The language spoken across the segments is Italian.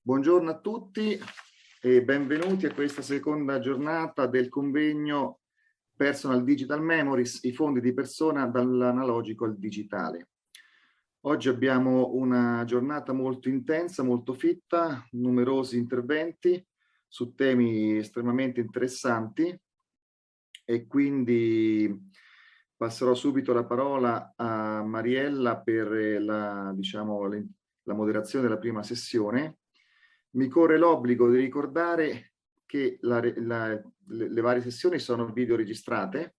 Buongiorno a tutti e benvenuti a questa seconda giornata del convegno Personal Digital Memories, i fondi di persona dall'analogico al digitale. Oggi abbiamo una giornata molto intensa, molto fitta, numerosi interventi su temi estremamente interessanti e quindi passerò subito la parola a Mariella per la moderazione della prima sessione. Mi corre l'obbligo di ricordare che le varie sessioni sono video registrate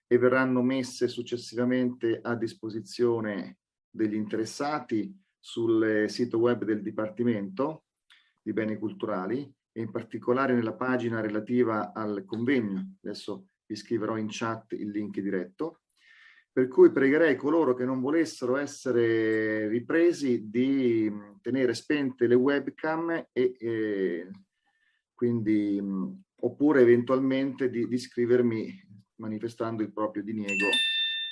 e verranno messe successivamente a disposizione degli interessati sul sito web del Dipartimento di Beni Culturali e in particolare nella pagina relativa al convegno. Adesso vi scriverò in chat il link diretto. Per cui pregherei coloro che non volessero essere ripresi di tenere spente le webcam quindi oppure eventualmente di scrivermi manifestando il proprio diniego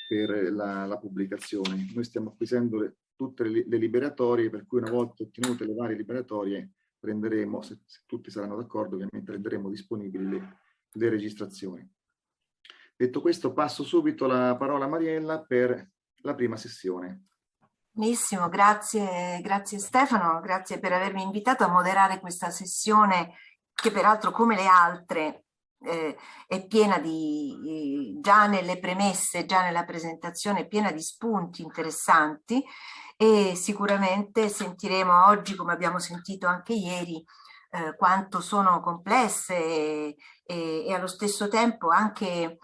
per la pubblicazione. Noi stiamo acquisendo tutte le liberatorie, per cui una volta ottenute le varie liberatorie prenderemo, se tutti saranno d'accordo, ovviamente renderemo disponibili le registrazioni. Detto questo, passo subito la parola a Mariella per la prima sessione. Benissimo, grazie Stefano, grazie per avermi invitato a moderare questa sessione che peraltro come le altre è piena già nelle premesse, già nella presentazione, è piena di spunti interessanti e sicuramente sentiremo oggi, come abbiamo sentito anche ieri, quanto sono complesse e allo stesso tempo anche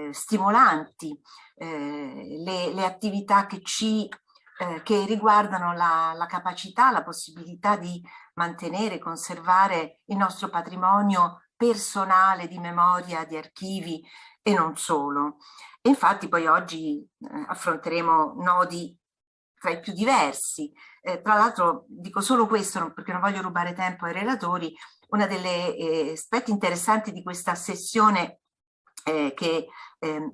stimolanti le attività che riguardano la capacità, la possibilità di mantenere e conservare il nostro patrimonio personale di memoria, di archivi e non solo. E infatti poi oggi affronteremo nodi tra i più diversi. Tra l'altro dico solo questo perché non voglio rubare tempo ai relatori. Uno degli aspetti interessanti di questa sessione che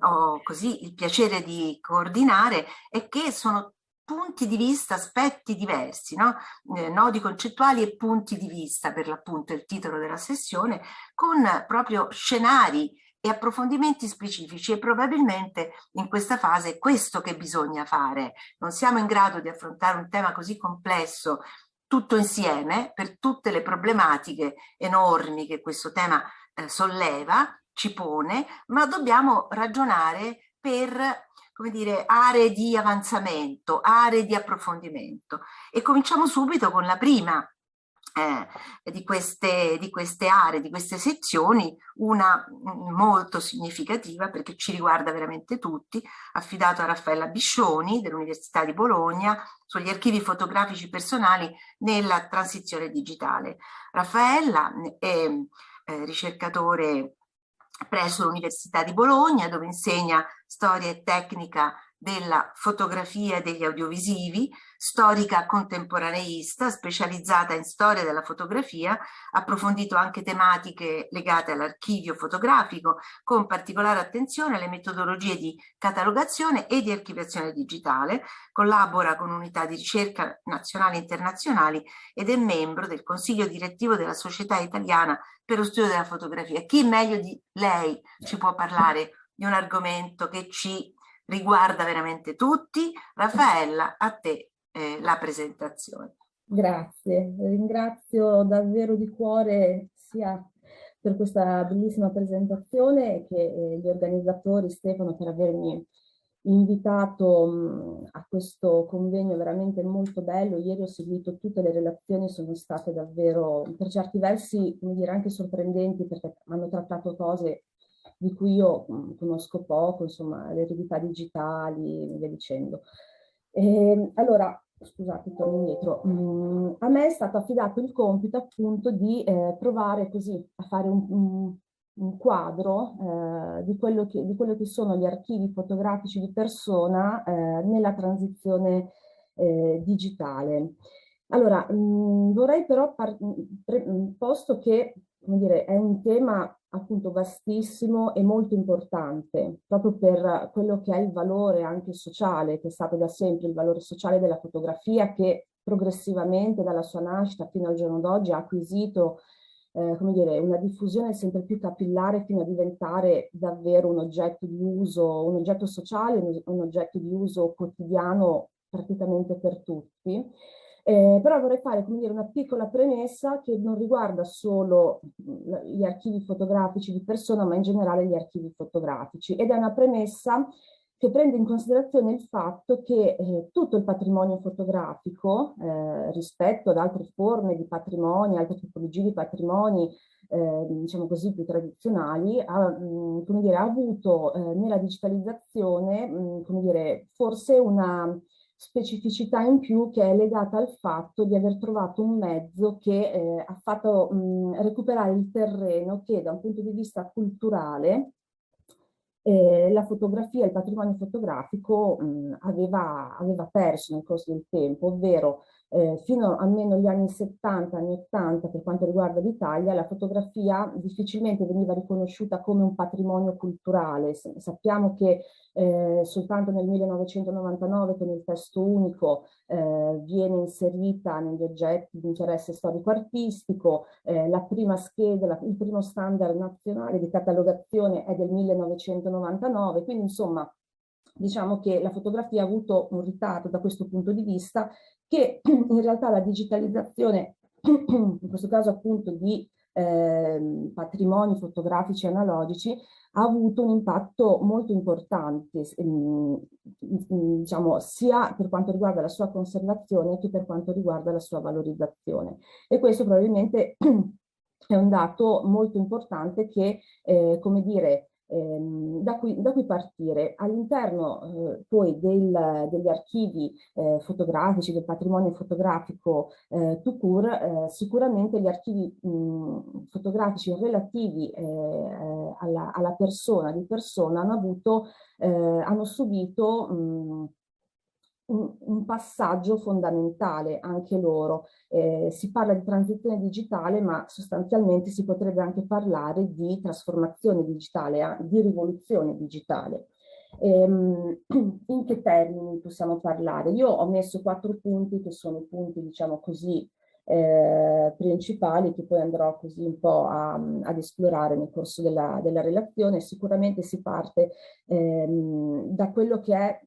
ho così il piacere di coordinare è che sono punti di vista, aspetti diversi, no? Nodi concettuali e punti di vista, per l'appunto il titolo della sessione, con proprio scenari e approfondimenti specifici e probabilmente in questa fase è questo che bisogna fare. Non siamo in grado di affrontare un tema così complesso tutto insieme per tutte le problematiche enormi che questo tema solleva, ci pone, ma dobbiamo ragionare per, come dire, aree di avanzamento, aree di approfondimento. E cominciamo subito con la prima di queste aree, di queste sezioni, una molto significativa perché ci riguarda veramente tutti, affidato a Raffaella Biscioni dell'Università di Bologna sugli archivi fotografici personali nella transizione digitale. Raffaella è ricercatore presso l'Università di Bologna, dove insegna storia e tecnica della fotografia e degli audiovisivi, storica contemporaneista, specializzata in storia della fotografia, ha approfondito anche tematiche legate all'archivio fotografico, con particolare attenzione alle metodologie di catalogazione e di archiviazione digitale, collabora con unità di ricerca nazionali e internazionali ed è membro del consiglio direttivo della Società Italiana per lo studio della fotografia. Chi meglio di lei ci può parlare di un argomento che ci riguarda veramente tutti? Raffaella, a te la presentazione. Grazie, ringrazio davvero di cuore sia per questa bellissima presentazione che gli organizzatori, Stefano, per avermi invitato a questo convegno veramente molto bello. Ieri ho seguito tutte le relazioni, sono state davvero per certi versi, come dire, anche sorprendenti perché hanno trattato cose di cui io conosco poco, insomma, le eredità digitali e via dicendo. Allora, scusate, torno indietro. A me è stato affidato il compito appunto di provare così a fare un quadro di quello che sono gli archivi fotografici di persona nella transizione digitale. Allora, vorrei però, posto che, come dire, è un tema appunto vastissimo e molto importante, proprio per quello che è il valore anche sociale, che è stato da sempre il valore sociale della fotografia, che progressivamente dalla sua nascita fino al giorno d'oggi ha acquisito come dire, una diffusione sempre più capillare fino a diventare davvero un oggetto di uso, un oggetto sociale, un oggetto di uso quotidiano praticamente per tutti. Però vorrei fare, come dire, una piccola premessa che non riguarda solo gli archivi fotografici di persona, ma in generale gli archivi fotografici. Ed è una premessa che prende in considerazione il fatto che tutto il patrimonio fotografico, rispetto ad altre forme di patrimonio, altre tipologie di patrimoni, diciamo così, più tradizionali, come dire, ha avuto nella digitalizzazione, come dire, forse una specificità in più che è legata al fatto di aver trovato un mezzo che ha fatto recuperare il terreno che da un punto di vista culturale la fotografia, il patrimonio fotografico aveva perso nel corso del tempo, ovvero fino almeno agli anni 70, anni 80 per quanto riguarda l'Italia, la fotografia difficilmente veniva riconosciuta come un patrimonio culturale. Sappiamo che soltanto nel 1999 con il testo unico viene inserita negli oggetti di interesse storico-artistico, la prima scheda, il primo standard nazionale di catalogazione è del 1999, quindi insomma diciamo che la fotografia ha avuto un ritardo da questo punto di vista che in realtà la digitalizzazione, in questo caso appunto di patrimoni fotografici analogici, ha avuto un impatto molto importante, diciamo, sia per quanto riguarda la sua conservazione che per quanto riguarda la sua valorizzazione. E questo probabilmente è un dato molto importante che, come dire, da cui partire. All'interno poi degli archivi fotografici, del patrimonio fotografico tout court, sicuramente gli archivi fotografici relativi alla persona, di persona, hanno subito un passaggio fondamentale anche loro. Si parla di transizione digitale, ma sostanzialmente si potrebbe anche parlare di trasformazione digitale, di rivoluzione digitale. In che termini possiamo parlare? Io ho messo 4 punti che sono i punti, diciamo così, principali che poi andrò così un po' ad esplorare nel corso della relazione. Sicuramente si parte da quello che è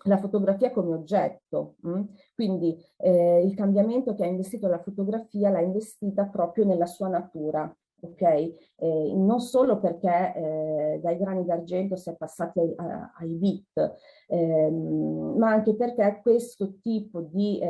la fotografia come oggetto, quindi il cambiamento che ha investito la fotografia l'ha investita proprio nella sua natura, ok? Non solo perché dai grani d'argento si è passati ai bit, ma anche perché questo tipo di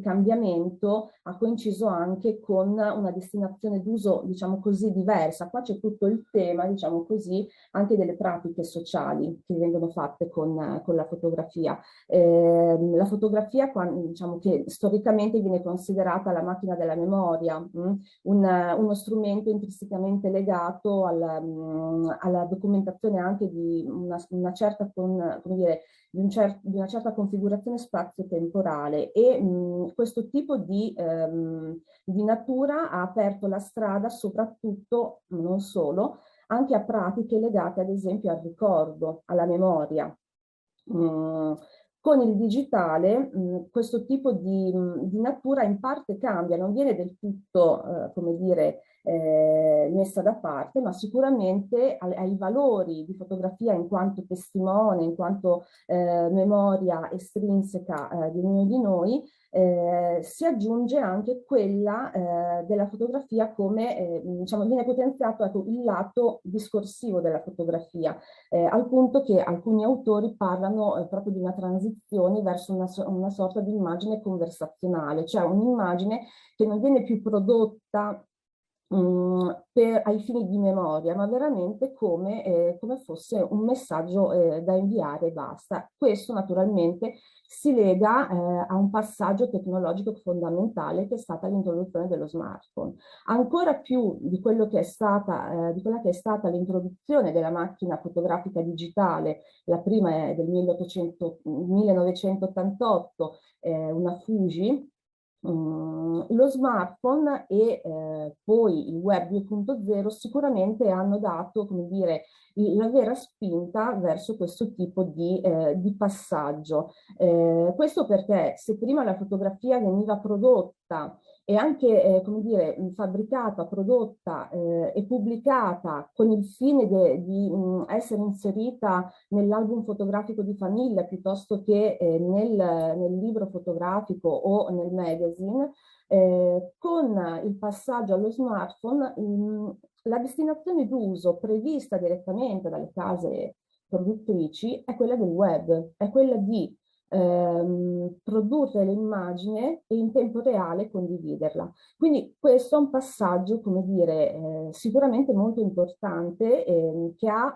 cambiamento ha coinciso anche con una destinazione d'uso, diciamo così, diversa. Qua c'è tutto il tema, diciamo così, anche delle pratiche sociali che vengono fatte con la fotografia. La fotografia, diciamo che storicamente viene considerata la macchina della memoria, uno strumento intrinsecamente legato alla documentazione anche di una certa, come dire, di una certa configurazione spazio-temporale, e questo tipo di natura ha aperto la strada soprattutto, non solo, anche a pratiche legate ad esempio al ricordo, alla memoria. Con il digitale questo tipo di natura in parte cambia, non viene del tutto, come dire, messa da parte, ma sicuramente ai valori di fotografia in quanto testimone, in quanto memoria estrinseca di ognuno di noi, si aggiunge anche quella della fotografia come, diciamo, viene potenziato il lato discorsivo della fotografia, al punto che alcuni autori parlano proprio di una transizione verso una sorta di immagine conversazionale, cioè un'immagine che non viene più prodotta ai fini di memoria, ma veramente come fosse un messaggio da inviare e basta. Questo naturalmente si lega a un passaggio tecnologico fondamentale che è stata l'introduzione dello smartphone. Ancora più di quello che è stata, di quella che è stata l'introduzione della macchina fotografica digitale, la prima è del 1988, una Fuji, lo smartphone e poi il web 2.0 sicuramente hanno dato, come dire, la vera spinta verso questo tipo di passaggio. Questo perché se prima la fotografia veniva prodotta e anche, come dire, fabbricata, prodotta e pubblicata con il fine di essere inserita nell'album fotografico di famiglia piuttosto che nel libro fotografico o nel magazine, con il passaggio allo smartphone, la destinazione d'uso prevista direttamente dalle case produttrici è quella del web, è quella di produrre l'immagine e in tempo reale condividerla. Quindi questo è un passaggio, come dire, sicuramente molto importante che ha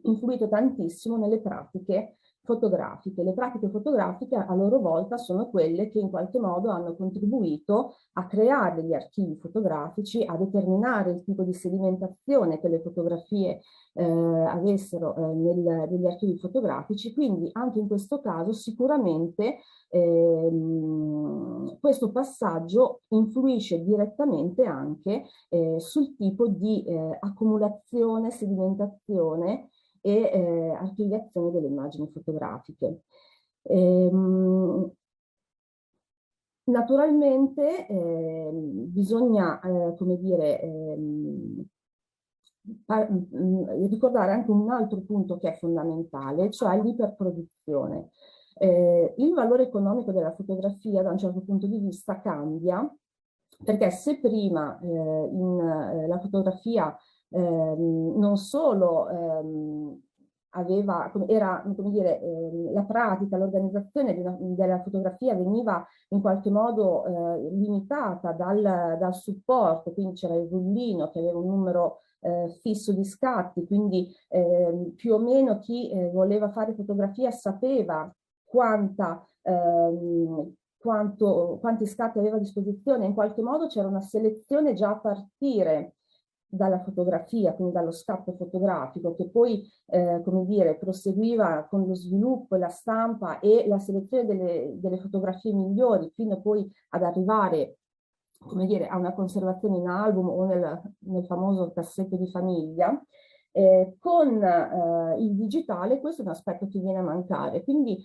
influito tantissimo nelle pratiche fotografiche. Le pratiche fotografiche a loro volta sono quelle che in qualche modo hanno contribuito a creare degli archivi fotografici, a determinare il tipo di sedimentazione che le fotografie avessero negli archivi fotografici, quindi anche in questo caso sicuramente questo passaggio influisce direttamente anche sul tipo di accumulazione, sedimentazione e archiviazione delle immagini fotografiche. Naturalmente bisogna, come dire, ricordare anche un altro punto che è fondamentale, cioè l'iperproduzione. Il valore economico della fotografia da un certo punto di vista cambia, perché se prima la fotografia non solo era, come dire, la pratica, l'organizzazione della fotografia veniva in qualche modo limitata dal supporto, quindi c'era il rullino che aveva un numero fisso di scatti, quindi più o meno chi voleva fare fotografia sapeva quanti scatti aveva a disposizione, in qualche modo c'era una selezione già a partire dalla fotografia, quindi dallo scatto fotografico, che poi, come dire, proseguiva con lo sviluppo e la stampa e la selezione delle fotografie migliori, fino poi ad arrivare, come dire, a una conservazione in album o nel famoso cassetto di famiglia. Con il digitale questo è un aspetto che viene a mancare, quindi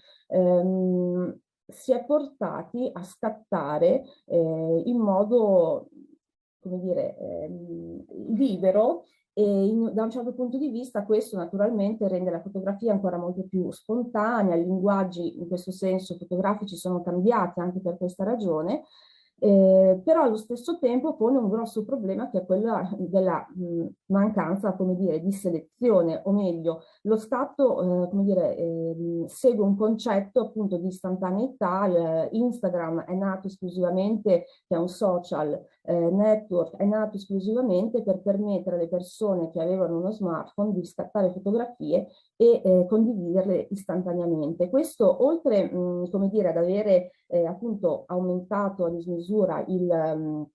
si è portati a scattare in modo, come dire, libero, e da un certo punto di vista questo naturalmente rende la fotografia ancora molto più spontanea, i linguaggi in questo senso fotografici sono cambiati anche per questa ragione, però allo stesso tempo pone un grosso problema che è quello della mancanza, come dire, di selezione, o meglio, lo scatto, come dire, segue un concetto appunto di istantaneità. Instagram è nato esclusivamente, che è un social network, è nato esclusivamente per permettere alle persone che avevano uno smartphone di scattare fotografie e condividerle istantaneamente. Questo, oltre, come dire, ad avere appunto aumentato a dismisura il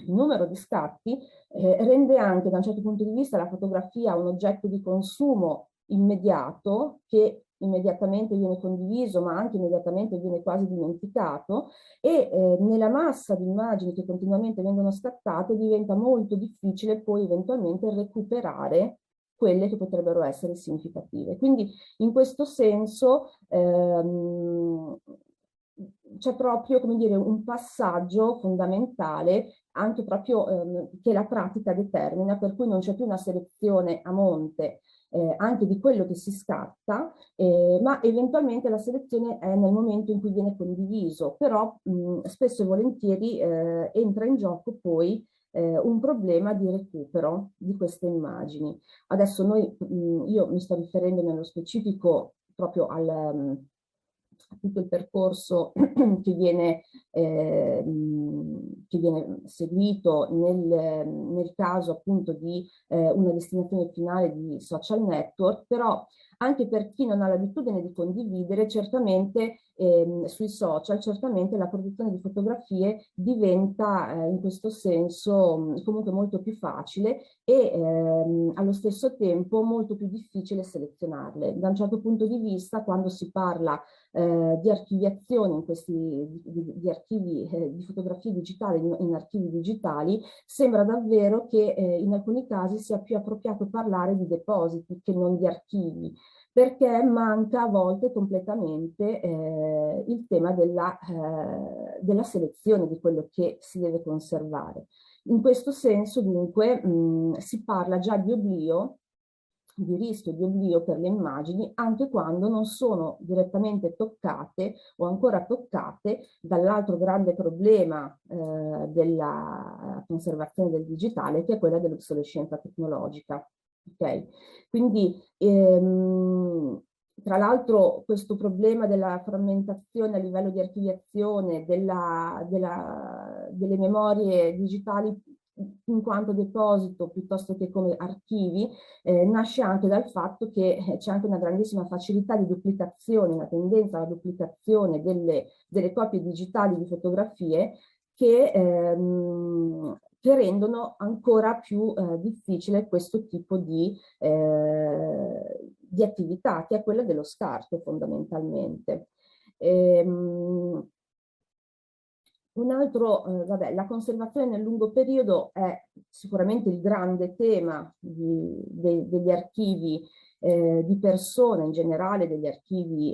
numero di scatti, rende anche da un certo punto di vista la fotografia un oggetto di consumo immediato, che immediatamente viene condiviso ma anche immediatamente viene quasi dimenticato, e nella massa di immagini che continuamente vengono scattate diventa molto difficile poi eventualmente recuperare quelle che potrebbero essere significative. Quindi in questo senso c'è proprio, come dire, un passaggio fondamentale anche proprio che la pratica determina, per cui non c'è più una selezione a monte anche di quello che si scatta, ma eventualmente la selezione è nel momento in cui viene condiviso, però spesso e volentieri entra in gioco poi un problema di recupero di queste immagini. Adesso io mi sto riferendo nello specifico proprio a tutto il percorso che viene seguito nel caso appunto di una destinazione finale di social network, però Anche per chi non ha l'abitudine di condividere, certamente sui social, certamente la produzione di fotografie diventa in questo senso comunque molto più facile e allo stesso tempo molto più difficile selezionarle. Da un certo punto di vista, quando si parla di archiviazione in di archivi di fotografie digitali in archivi digitali, sembra davvero che in alcuni casi sia più appropriato parlare di depositi che non di archivi, perché manca a volte completamente il tema della selezione di quello che si deve conservare. In questo senso, dunque, si parla già di oblio, di rischio di oblio per le immagini, anche quando non sono direttamente toccate o ancora toccate dall'altro grande problema della conservazione del digitale, che è quella dell'obsolescenza tecnologica. Okay? Quindi tra l'altro questo problema della frammentazione a livello di archiviazione delle memorie digitali in quanto deposito piuttosto che come archivi, nasce anche dal fatto che c'è anche una grandissima facilità di duplicazione, una tendenza alla duplicazione delle copie digitali di fotografie che rendono ancora più difficile questo tipo di attività, che è quella dello scarto fondamentalmente. Un altro, vabbè, la conservazione nel lungo periodo è sicuramente il grande tema degli archivi di persona, in generale degli archivi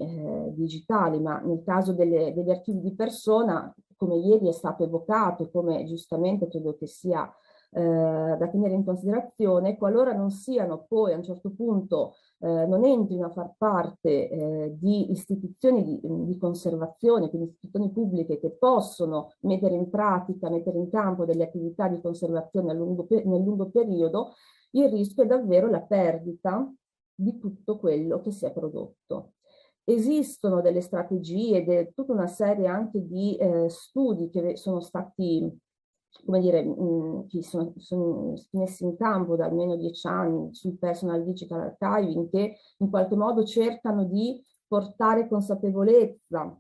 digitali, ma nel caso degli archivi di persona, come ieri è stato evocato, come giustamente credo che sia da tenere in considerazione, qualora non siano poi a un certo punto non entrino a far parte di istituzioni di conservazione, quindi istituzioni pubbliche che possono mettere in pratica, mettere in campo delle attività di conservazione nel lungo periodo, il rischio è davvero la perdita di tutto quello che si è prodotto. Esistono delle strategie, tutta una serie anche di studi che sono stati, come dire, che sono messi in campo da almeno 10 anni sul personal digital archiving, che in qualche modo cercano di portare consapevolezza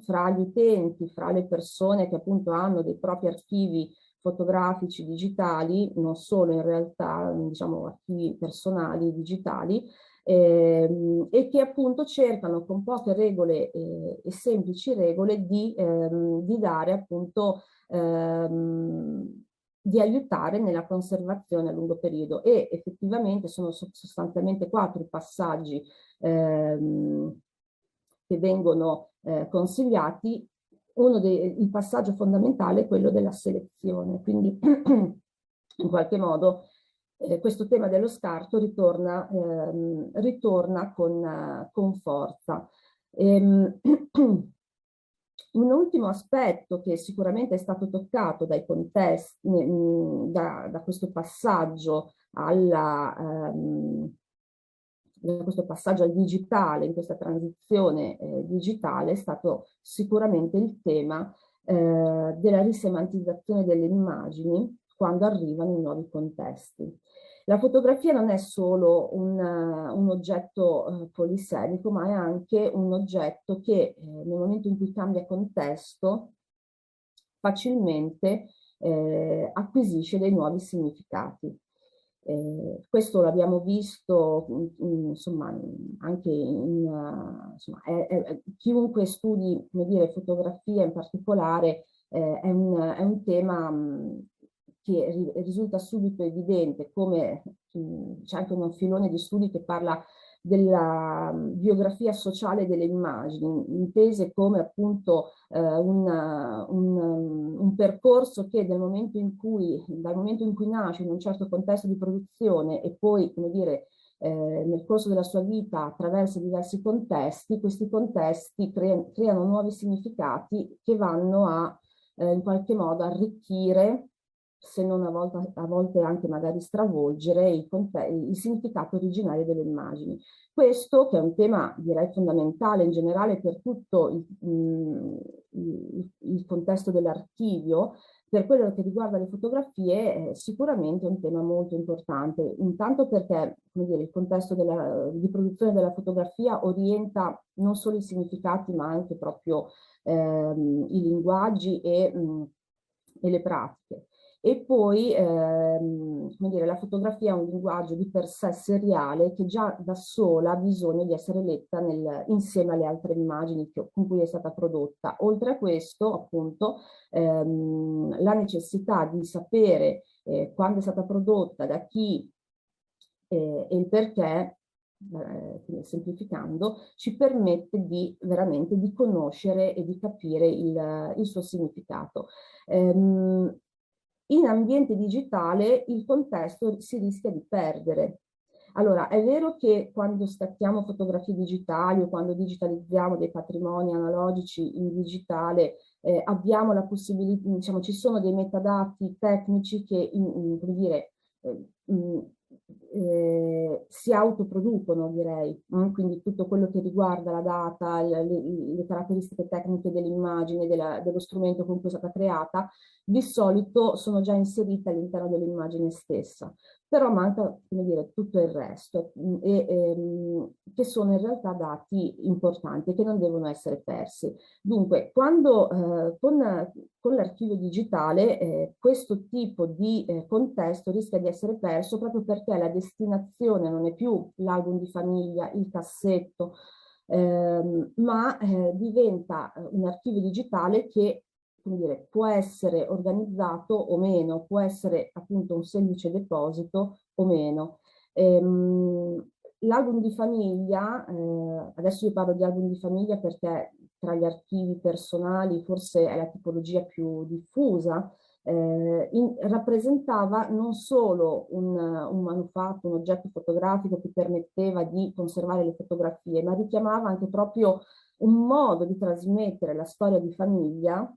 fra gli utenti, fra le persone che appunto hanno dei propri archivi fotografici digitali, non solo in realtà, diciamo, archivi personali digitali, e che appunto cercano con poche regole e semplici regole di dare appunto di aiutare nella conservazione a lungo periodo, e effettivamente sono sostanzialmente 4 i passaggi che vengono consigliati. Il passaggio fondamentale è quello della selezione, quindi in qualche modo questo tema dello scarto ritorna con forza. Un ultimo aspetto che sicuramente è stato toccato dai contesti, da questo passaggio da questo passaggio al digitale, in questa transizione digitale, è stato sicuramente il tema della risemantizzazione delle immagini quando arrivano in nuovi contesti. La fotografia non è solo un oggetto polisemico, ma è anche un oggetto che nel momento in cui cambia contesto facilmente acquisisce dei nuovi significati. Questo l'abbiamo visto insomma anche chiunque studi, come dire, fotografia in particolare è un tema che risulta subito evidente, come c'è anche un filone di studi che parla della biografia sociale delle immagini, intese come appunto un percorso che dal momento in cui nasce in un certo contesto di produzione e poi, come dire, nel corso della sua vita attraversa diversi contesti, questi contesti creano nuovi significati che vanno a in qualche modo arricchire, se non a volte anche magari stravolgere il significato originario delle immagini. Questo, che è un tema direi fondamentale in generale per tutto il contesto dell'archivio, per quello che riguarda le fotografie, sicuramente è un tema molto importante, intanto perché, come dire, il contesto di produzione della fotografia orienta non solo i significati, ma anche proprio i linguaggi e le pratiche. E poi, come dire, la fotografia è un linguaggio di per sé seriale che già da sola ha bisogno di essere letta insieme alle altre immagini con cui è stata prodotta. Oltre a questo, appunto, la necessità di sapere quando è stata prodotta, da chi e il perché, quindi semplificando, ci permette veramente di conoscere e di capire il suo significato. In ambiente digitale il contesto si rischia di perdere. Allora, è vero che quando scattiamo fotografie digitali o quando digitalizziamo dei patrimoni analogici in digitale, abbiamo la possibilità, diciamo, ci sono dei metadati tecnici che, come dire, si autoproducono, direi. Quindi tutto quello che riguarda la data, le caratteristiche tecniche dell'immagine, dello strumento con cui è stata creata, di solito sono già inserite all'interno dell'immagine stessa. Però manca, come dire, tutto il resto, che sono in realtà dati importanti che non devono essere persi. Dunque, quando con l'archivio digitale questo tipo di contesto rischia di essere perso proprio perché la destinazione non è più l'album di famiglia, il cassetto, ma diventa un archivio digitale che, come dire, può essere organizzato o meno, può essere appunto un semplice deposito o meno. L'album di famiglia, adesso io parlo di album di famiglia perché tra gli archivi personali forse è la tipologia più diffusa, rappresentava non solo un manufatto, un oggetto fotografico che permetteva di conservare le fotografie, ma richiamava anche proprio un modo di trasmettere la storia di famiglia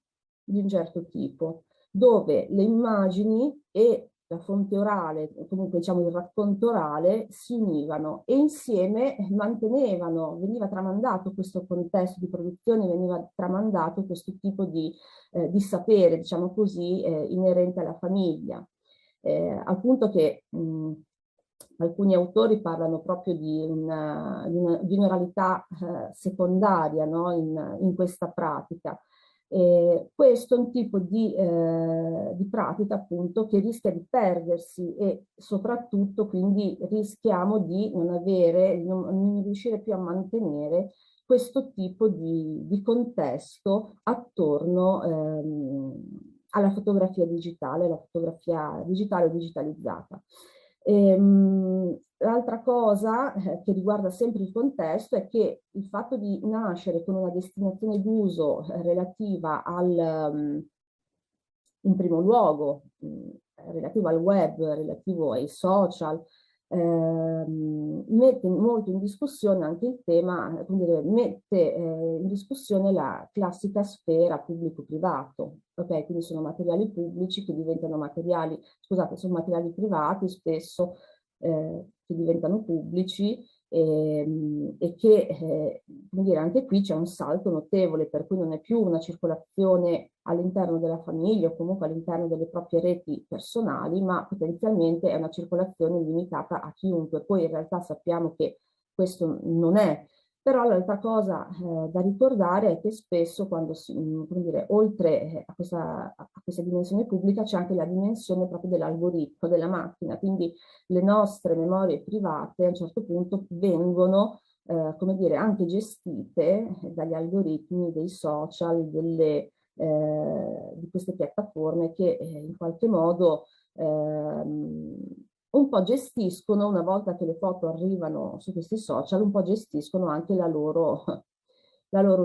di un certo tipo, dove le immagini e la fonte orale, comunque diciamo il racconto orale, si univano e insieme veniva tramandato questo contesto di produzione, veniva tramandato questo tipo di sapere, diciamo così, inerente alla famiglia. Al punto che alcuni autori parlano proprio di un'oralità secondaria, no? in questa pratica. Questo è un tipo di pratica appunto che rischia di perdersi e soprattutto quindi rischiamo di non riuscire più a mantenere questo tipo di contesto attorno alla fotografia digitale o digitalizzata. L'altra cosa che riguarda sempre il contesto è che il fatto di nascere con una destinazione d'uso relativa in primo luogo, relativo al web, relativo ai social, mette molto in discussione anche il tema, come dire, mette in discussione la classica sfera pubblico-privato. Ok, quindi sono materiali pubblici che diventano sono materiali privati spesso che diventano pubblici e che, come dire, anche qui c'è un salto notevole, per cui non è più una circolazione all'interno della famiglia o comunque all'interno delle proprie reti personali, ma potenzialmente è una circolazione limitata a chiunque. Poi in realtà sappiamo che questo non è. Però l'altra cosa da ricordare è che spesso quando come dire, oltre a questa dimensione pubblica c'è anche la dimensione proprio dell'algoritmo, della macchina, quindi le nostre memorie private a un certo punto vengono, come dire, anche gestite dagli algoritmi dei social, di queste piattaforme che in qualche modo un po' gestiscono, una volta che le foto arrivano su questi social, un po' gestiscono anche la loro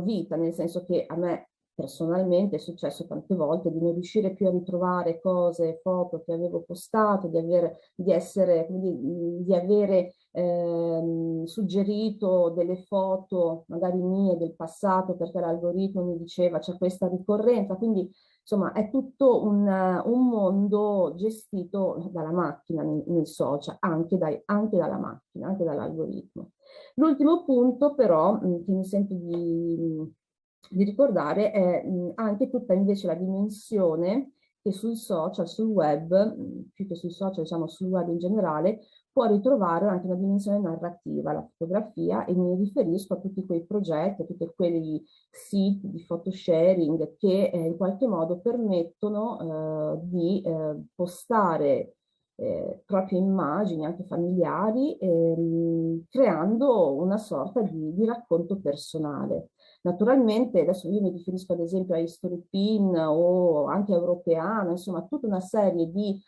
vita, nel senso che a me personalmente è successo tante volte di non riuscire più a ritrovare cose, foto che avevo postato, di avere suggerito delle foto magari mie del passato perché l'algoritmo mi diceva c'è questa ricorrenza, quindi insomma è tutto un mondo gestito dalla macchina nei social, anche dalla macchina, anche dall'algoritmo. L'ultimo punto però che mi sento di ricordare è anche tutta invece la dimensione che sul social, sul web, più che sui social, diciamo sul web in generale, può ritrovare anche una dimensione narrativa, la fotografia, e mi riferisco a tutti quei progetti, a tutti quei siti di photosharing che in qualche modo permettono di postare proprie immagini anche familiari, creando una sorta di racconto personale. Naturalmente, adesso io mi riferisco ad esempio a Historypin o anche a Europeana, insomma tutta una serie di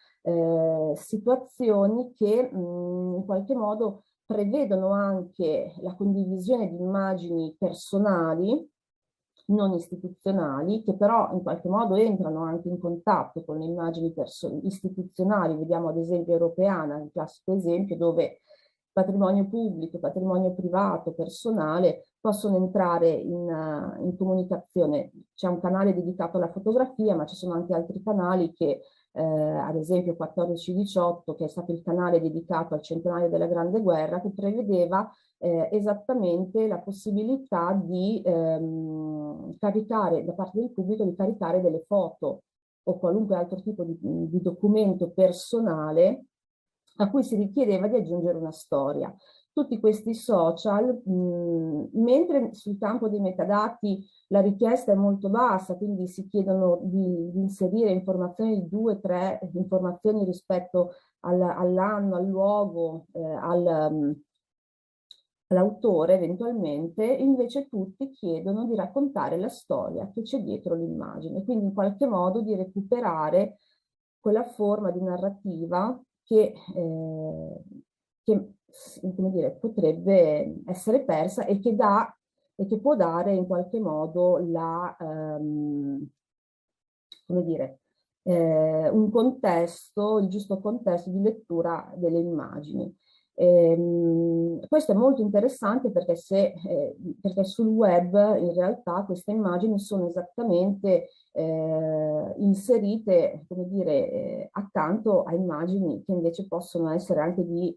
situazioni che in qualche modo prevedono anche la condivisione di immagini personali, non istituzionali, che però in qualche modo entrano anche in contatto con le immagini istituzionali. Vediamo ad esempio Europeana, il classico esempio dove patrimonio pubblico, patrimonio privato, personale possono entrare in comunicazione. C'è un canale dedicato alla fotografia, ma ci sono anche altri canali che ad esempio 1418, che è stato il canale dedicato al centenario della Grande Guerra, che prevedeva esattamente la possibilità di caricare da parte del pubblico, di caricare delle foto o qualunque altro tipo di documento personale a cui si richiedeva di aggiungere una storia. Tutti questi social, mentre sul campo dei metadati la richiesta è molto bassa, quindi si chiedono di inserire informazioni di 2-3 informazioni rispetto all'anno, al luogo, all'autore eventualmente, invece tutti chiedono di raccontare la storia che c'è dietro l'immagine, quindi in qualche modo di recuperare quella forma di narrativa che come dire, potrebbe essere persa e che può dare in qualche modo come dire, un contesto, il giusto contesto di lettura delle immagini. Questo è molto interessante perché, perché sul web in realtà queste immagini sono esattamente inserite, come dire, accanto a immagini che invece possono essere anche di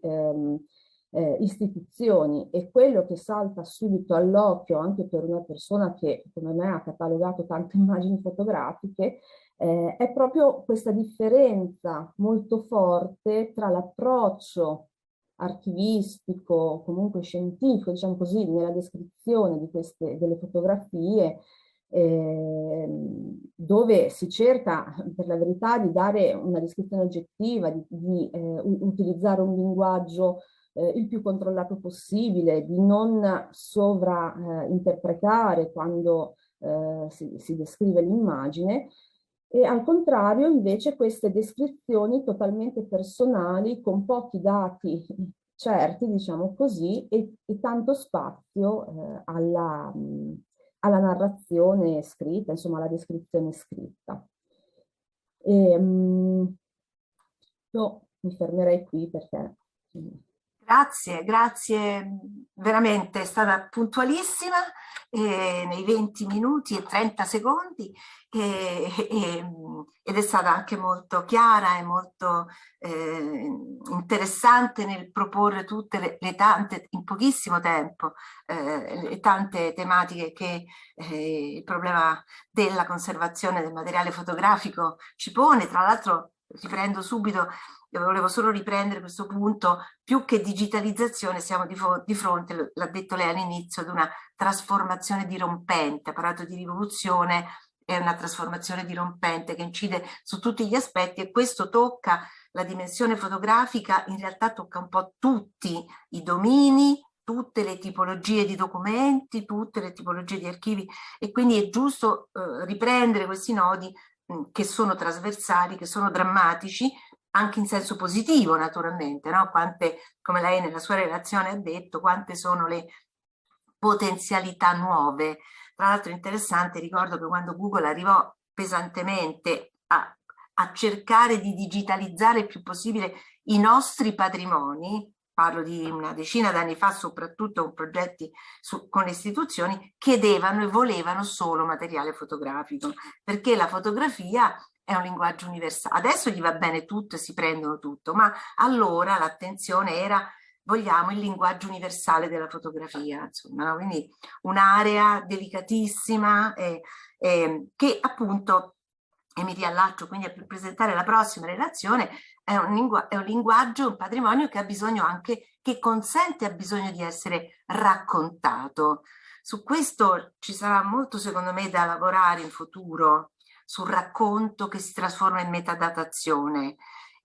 istituzioni, e quello che salta subito all'occhio anche per una persona che come me ha catalogato tante immagini fotografiche è proprio questa differenza molto forte tra l'approccio archivistico, comunque scientifico, diciamo così, nella descrizione di delle fotografie, dove si cerca per la verità di dare una descrizione oggettiva, di utilizzare un linguaggio il più controllato possibile, di non sovrainterpretare quando si descrive l'immagine. E al contrario, invece, queste descrizioni totalmente personali, con pochi dati certi, diciamo così, e tanto spazio alla narrazione scritta, insomma, alla descrizione scritta. Io mi fermerei qui perché... Grazie, grazie, veramente è stata puntualissima nei 20 minuti e 30 secondi ed è stata anche molto chiara e molto interessante nel proporre tutte le tante, in pochissimo tempo, le tante tematiche che il problema della conservazione del materiale fotografico ci pone. Tra l'altro riprendo subito. Volevo solo riprendere questo punto, più che digitalizzazione siamo di fronte, l'ha detto lei all'inizio, ad una trasformazione dirompente. Ha parlato di rivoluzione, è una trasformazione dirompente che incide su tutti gli aspetti, e questo tocca la dimensione fotografica, in realtà tocca un po' tutti i domini, tutte le tipologie di documenti, tutte le tipologie di archivi, e quindi è giusto riprendere questi nodi che sono trasversali, che sono drammatici, anche in senso positivo naturalmente, no? Quante, come lei nella sua relazione ha detto, quante sono le potenzialità nuove. Tra l'altro interessante, ricordo che quando Google arrivò pesantemente a cercare di digitalizzare il più possibile i nostri patrimoni, parlo di una decina d'anni fa, soprattutto con progetti con le istituzioni, chiedevano e volevano solo materiale fotografico, perché la fotografia è un linguaggio universale. Adesso gli va bene tutto e si prendono tutto, ma allora l'attenzione era: vogliamo il linguaggio universale della fotografia, insomma, no? Quindi un'area delicatissima che appunto e mi riallaccio quindi a presentare la prossima relazione, è un linguaggio, un patrimonio che ha bisogno anche, che consente, ha bisogno di essere raccontato. Su questo ci sarà molto, secondo me, da lavorare in futuro, sul racconto che si trasforma in metadatazione.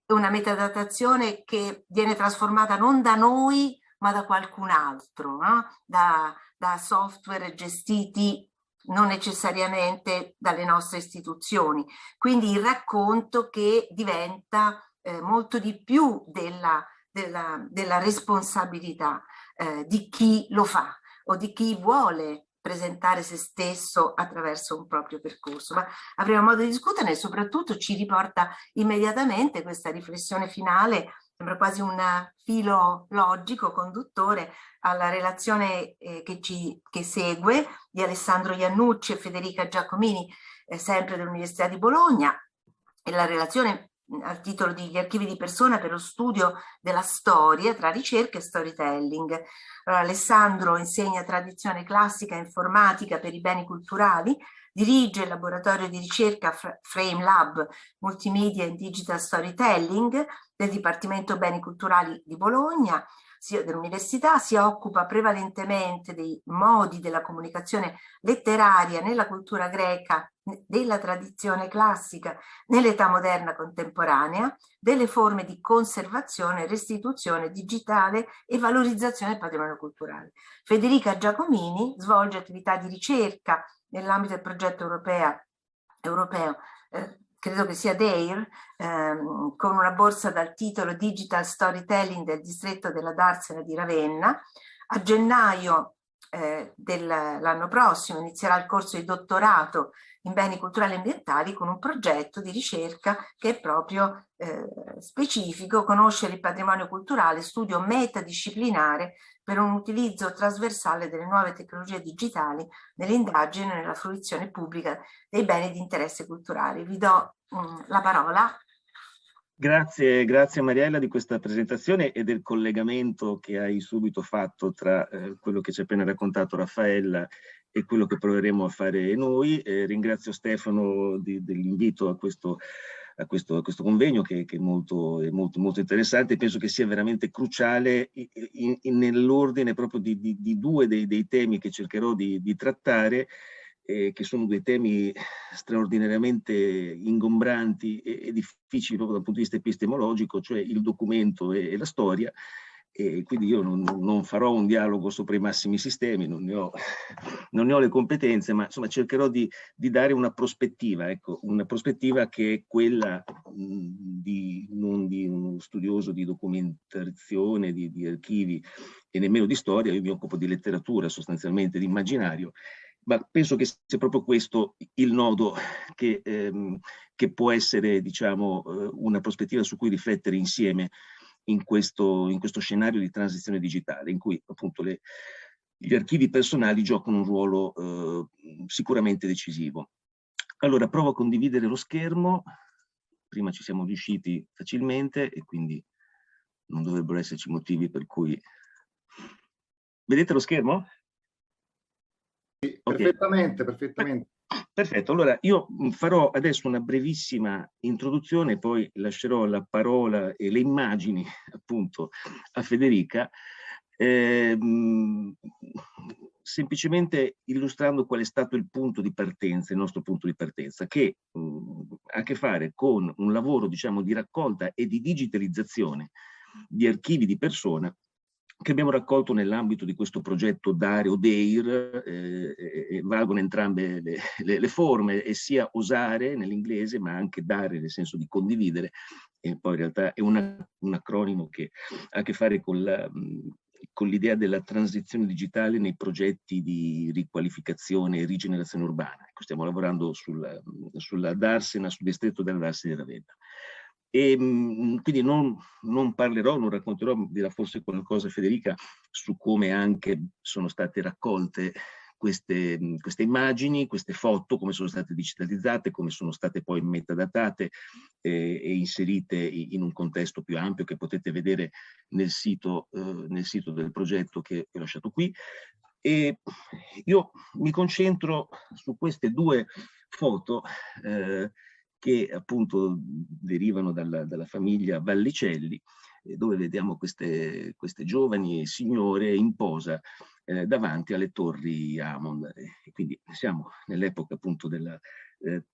Una metadatazione che viene trasformata non da noi, ma da qualcun altro, no? da software gestiti non necessariamente dalle nostre istituzioni. Quindi il racconto che diventa molto di più della responsabilità di chi lo fa o di chi vuole presentare se stesso attraverso un proprio percorso. Ma avremo modo di discuterne e soprattutto ci riporta immediatamente questa riflessione finale, sembra quasi un filo logico conduttore alla relazione che segue di Alessandro Iannucci e Federica Giacomini, sempre dell'Università di Bologna, e la relazione al titolo di Gli archivi di persona per lo studio della storia tra ricerca e storytelling. Allora, Alessandro insegna tradizione classica e informatica per i beni culturali, dirige il laboratorio di ricerca Frame Lab Multimedia e Digital Storytelling del Dipartimento Beni Culturali di Bologna, dell'università, si occupa prevalentemente dei modi della comunicazione letteraria nella cultura greca, della tradizione classica, nell'età moderna contemporanea, delle forme di conservazione, restituzione digitale e valorizzazione del patrimonio culturale. Federica Giacomini svolge attività di ricerca nell'ambito del progetto europeo credo che sia DAIR, con una borsa dal titolo Digital Storytelling del distretto della Darsena di Ravenna. A gennaio dell'anno prossimo inizierà il corso di dottorato in beni culturali e ambientali con un progetto di ricerca che è proprio specifico, conoscere il patrimonio culturale, studio metadisciplinare per un utilizzo trasversale delle nuove tecnologie digitali nell'indagine e nella fruizione pubblica dei beni di interesse culturale. Vi do la parola. Grazie Mariella di questa presentazione e del collegamento che hai subito fatto tra quello che ci ha appena raccontato Raffaella e quello che proveremo a fare noi. Ringrazio Stefano dell'invito a questo convegno che è molto interessante. Penso che sia veramente cruciale nell'ordine proprio di due dei temi che cercherò di trattare, che sono due temi straordinariamente ingombranti e difficili proprio dal punto di vista epistemologico, cioè il documento e la storia. E quindi io non farò un dialogo sopra i massimi sistemi, non ne ho le competenze, ma insomma cercherò di dare una prospettiva, ecco, una prospettiva che è quella non di uno studioso di documentazione, di archivi e nemmeno di storia. Io mi occupo di letteratura, sostanzialmente di immaginario, ma penso che sia proprio questo il nodo che può essere, diciamo, una prospettiva su cui riflettere insieme in questo scenario di transizione digitale, in cui appunto gli archivi personali giocano un ruolo sicuramente decisivo. Allora, provo a condividere lo schermo. Prima ci siamo riusciti facilmente e quindi non dovrebbero esserci motivi per cui... Vedete lo schermo? Sì, perfettamente, perfettamente. Perfetto, allora io farò adesso una brevissima introduzione, poi lascerò la parola e le immagini appunto a Federica, semplicemente illustrando qual è stato il punto di partenza, il nostro punto di partenza, che ha a che fare con un lavoro, diciamo, di raccolta e di digitalizzazione di archivi di persona che abbiamo raccolto nell'ambito di questo progetto DARE o DAIR, valgono entrambe le forme, e sia osare nell'inglese, ma anche dare nel senso di condividere, e poi in realtà è un acronimo che ha a che fare con l'idea della transizione digitale nei progetti di riqualificazione e rigenerazione urbana. Ecco, stiamo lavorando sulla Darsena, sul distretto della Darsena di Ravenna. E quindi non parlerò, non racconterò, dirà forse qualcosa Federica, su come anche sono state raccolte queste immagini, queste foto, come sono state digitalizzate, come sono state poi metadatate e inserite in un contesto più ampio che potete vedere nel sito del progetto che ho lasciato qui. E io mi concentro su queste due foto che appunto derivano dalla famiglia Vallicelli, dove vediamo queste giovani signore in posa davanti alle torri Amon. E quindi siamo nell'epoca appunto della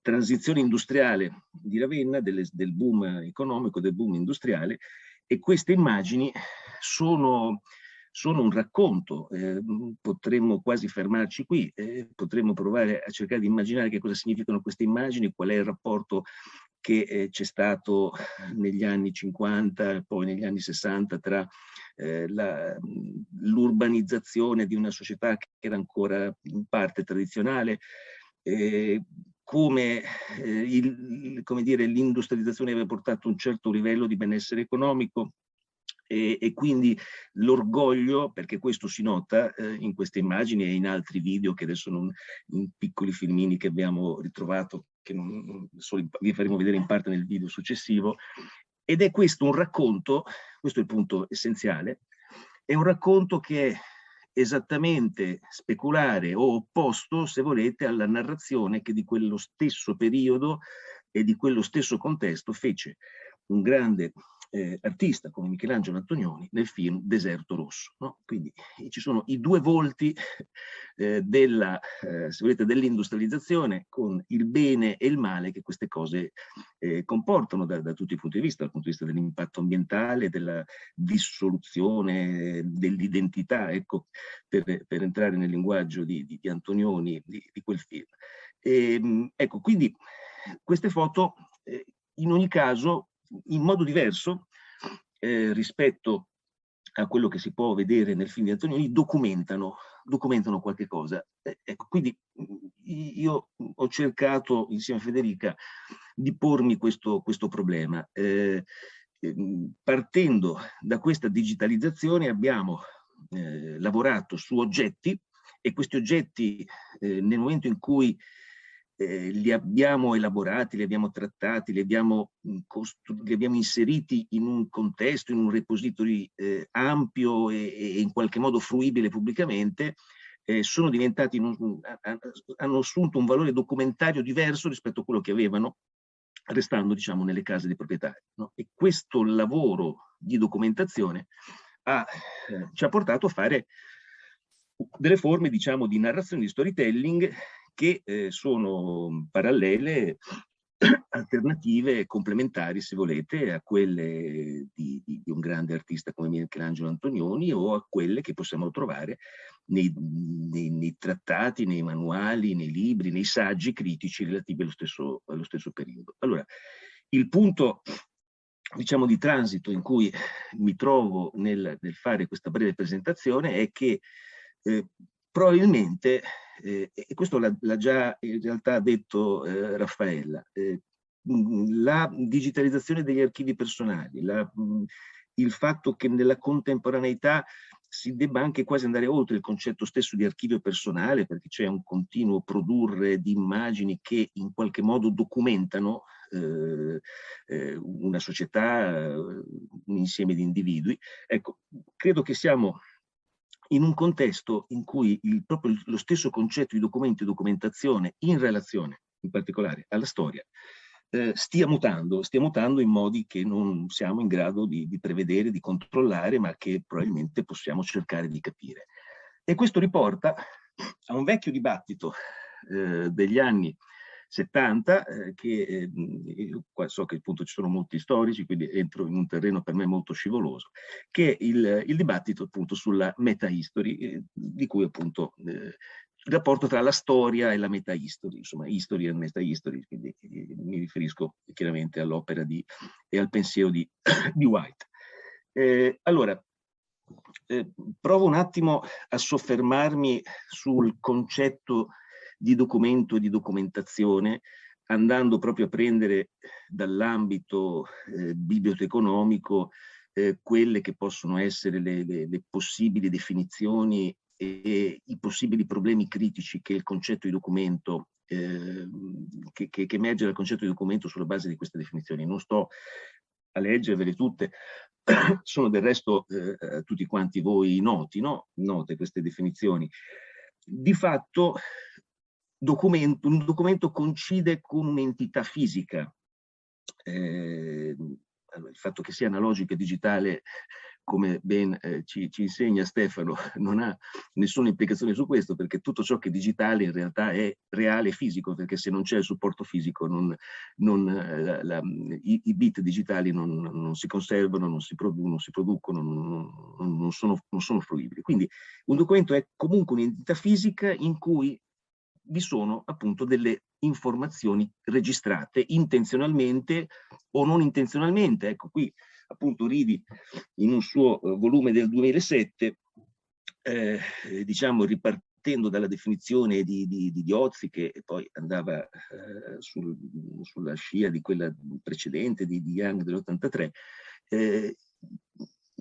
transizione industriale di Ravenna, del boom economico, del boom industriale, e queste immagini sono un racconto. Potremmo quasi fermarci qui, potremmo provare a cercare di immaginare che cosa significano queste immagini, qual è il rapporto che c'è stato negli anni 50 e poi negli anni 60 tra l'urbanizzazione di una società che era ancora in parte tradizionale, come dire, l'industrializzazione aveva portato un certo livello di benessere economico, e quindi l'orgoglio, perché questo si nota in queste immagini e in altri video che adesso in piccoli filmini che abbiamo ritrovato, che vi faremo vedere in parte nel video successivo, ed è questo un racconto, questo è il punto essenziale, è un racconto che è esattamente speculare o opposto, se volete, alla narrazione che di quello stesso periodo e di quello stesso contesto fece un grande artista come Michelangelo Antonioni nel film Deserto Rosso, no? Quindi ci sono i due volti se volete, dell'industrializzazione, con il bene e il male che queste cose comportano da tutti i punti di vista, dal punto di vista dell'impatto ambientale, della dissoluzione dell'identità, ecco, per entrare nel linguaggio di Antonioni, di quel film. Ecco, quindi queste foto in ogni caso, in modo diverso rispetto a quello che si può vedere nel film di Antonioni, documentano qualche cosa. Ecco, quindi io ho cercato insieme a Federica di pormi questo problema. Partendo da questa digitalizzazione abbiamo lavorato su oggetti, e questi oggetti nel momento in cui li abbiamo elaborati, li abbiamo trattati, li abbiamo inseriti in un contesto, in un repository ampio e in qualche modo fruibile pubblicamente, sono diventati, hanno assunto un valore documentario diverso rispetto a quello che avevano, restando, diciamo, nelle case dei proprietari, no? E questo lavoro di documentazione ci ha portato a fare delle forme, diciamo, di narrazione, di storytelling, che sono parallele, alternative, complementari, se volete, a quelle di un grande artista come Michelangelo Antonioni, o a quelle che possiamo trovare nei trattati, nei manuali, nei libri, nei saggi critici relativi allo stesso periodo. Allora, il punto, diciamo, di transito in cui mi trovo nel fare questa breve presentazione è che probabilmente, e questo l'ha già in realtà detto Raffaella, la digitalizzazione degli archivi personali, il fatto che nella contemporaneità si debba anche quasi andare oltre il concetto stesso di archivio personale, perché c'è un continuo produrre di immagini che in qualche modo documentano una società, un insieme di individui. Ecco, credo che siamo in un contesto in cui proprio lo stesso concetto di documento e documentazione in relazione, in particolare, alla storia, stia mutando in modi che non siamo in grado di prevedere, di controllare, ma che probabilmente possiamo cercare di capire. E questo riporta a un vecchio dibattito degli anni 70, che qua so che appunto ci sono molti storici, quindi entro in un terreno per me molto scivoloso, che è il dibattito appunto sulla meta-history, di cui appunto il rapporto tra la storia e la meta-history, insomma, history e meta-history, quindi mi riferisco chiaramente all'opera e al pensiero di White. Allora, provo un attimo a soffermarmi sul concetto di documento e di documentazione, andando proprio a prendere dall'ambito biblioteconomico quelle che possono essere le possibili definizioni e i possibili problemi critici che il concetto di documento, che emerge dal concetto di documento sulla base di queste definizioni. Non sto a leggervele tutte, sono del resto tutti quanti voi noti, no? Note queste definizioni. Di fatto un documento coincide con un'entità fisica. Il fatto che sia analogico e digitale, come ben ci insegna Stefano, non ha nessuna implicazione su questo, perché tutto ciò che è digitale in realtà è reale e fisico, perché se non c'è il supporto fisico i bit digitali non si conservano, non si producono, non sono fruibili. Quindi un documento è comunque un'entità fisica in cui vi sono appunto delle informazioni registrate intenzionalmente o non intenzionalmente. Ecco, qui appunto Rivi in un suo volume del 2007, diciamo ripartendo dalla definizione di Ozzi, che poi andava sulla scia di quella precedente di Young dell'83,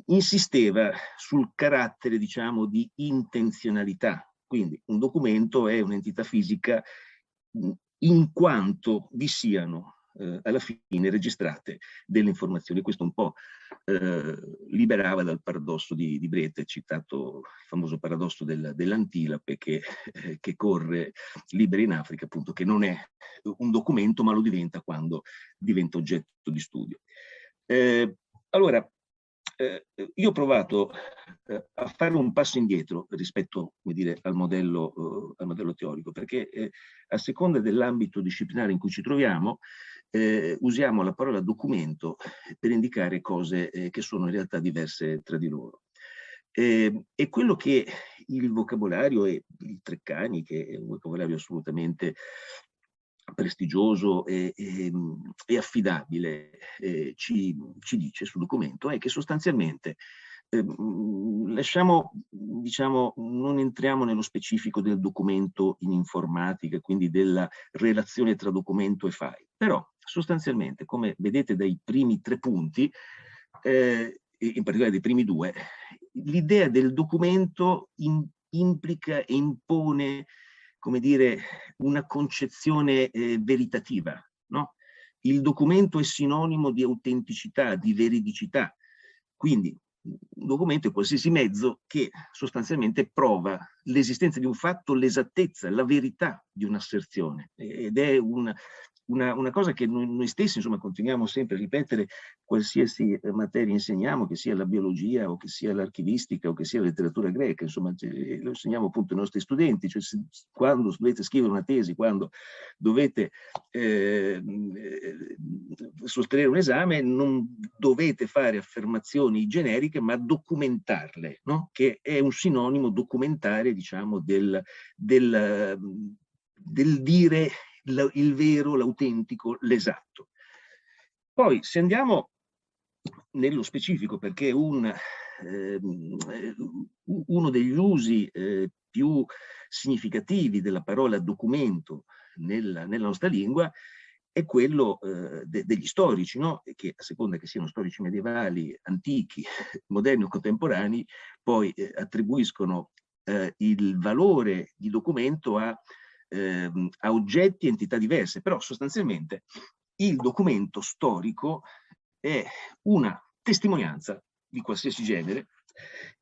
insisteva sul carattere, diciamo, di intenzionalità. Quindi un documento è un'entità fisica in quanto vi siano alla fine registrate delle informazioni. Questo un po' liberava dal paradosso di Brete, citato il famoso paradosso dell'antilope che corre libera in Africa, appunto, che non è un documento ma lo diventa quando diventa oggetto di studio. Allora, io ho provato a fare un passo indietro rispetto, come dire, al modello teorico, perché a seconda dell'ambito disciplinare in cui ci troviamo, usiamo la parola documento per indicare cose che sono in realtà diverse tra di loro. E quello che il vocabolario e il Treccani, che è un vocabolario assolutamente prestigioso e affidabile, ci dice sul documento è che sostanzialmente lasciamo, diciamo, non entriamo nello specifico del documento in informatica, quindi della relazione tra documento e file, però sostanzialmente, come vedete dai primi 3 punti, in particolare dei primi 2, l'idea del documento implica e impone, come dire, una concezione veritativa, no? Il documento è sinonimo di autenticità, di veridicità. Quindi un documento è qualsiasi mezzo che sostanzialmente prova l'esistenza di un fatto, l'esattezza, la verità di un'asserzione. Ed è una cosa che noi stessi, insomma, continuiamo sempre a ripetere qualsiasi materia insegniamo, che sia la biologia o che sia l'archivistica o che sia la letteratura greca, insomma, lo insegniamo appunto ai nostri studenti, cioè quando dovete scrivere una tesi, quando dovete sostenere un esame, non dovete fare affermazioni generiche, ma documentarle, no? Che è un sinonimo documentare, diciamo, del dire il vero, l'autentico, l'esatto. Poi se andiamo nello specifico, perché uno degli usi più significativi della parola documento nella nostra lingua è quello degli storici, no? Che a seconda che siano storici medievali, antichi, moderni o contemporanei, poi attribuiscono il valore di documento a oggetti e entità diverse, però sostanzialmente il documento storico è una testimonianza di qualsiasi genere,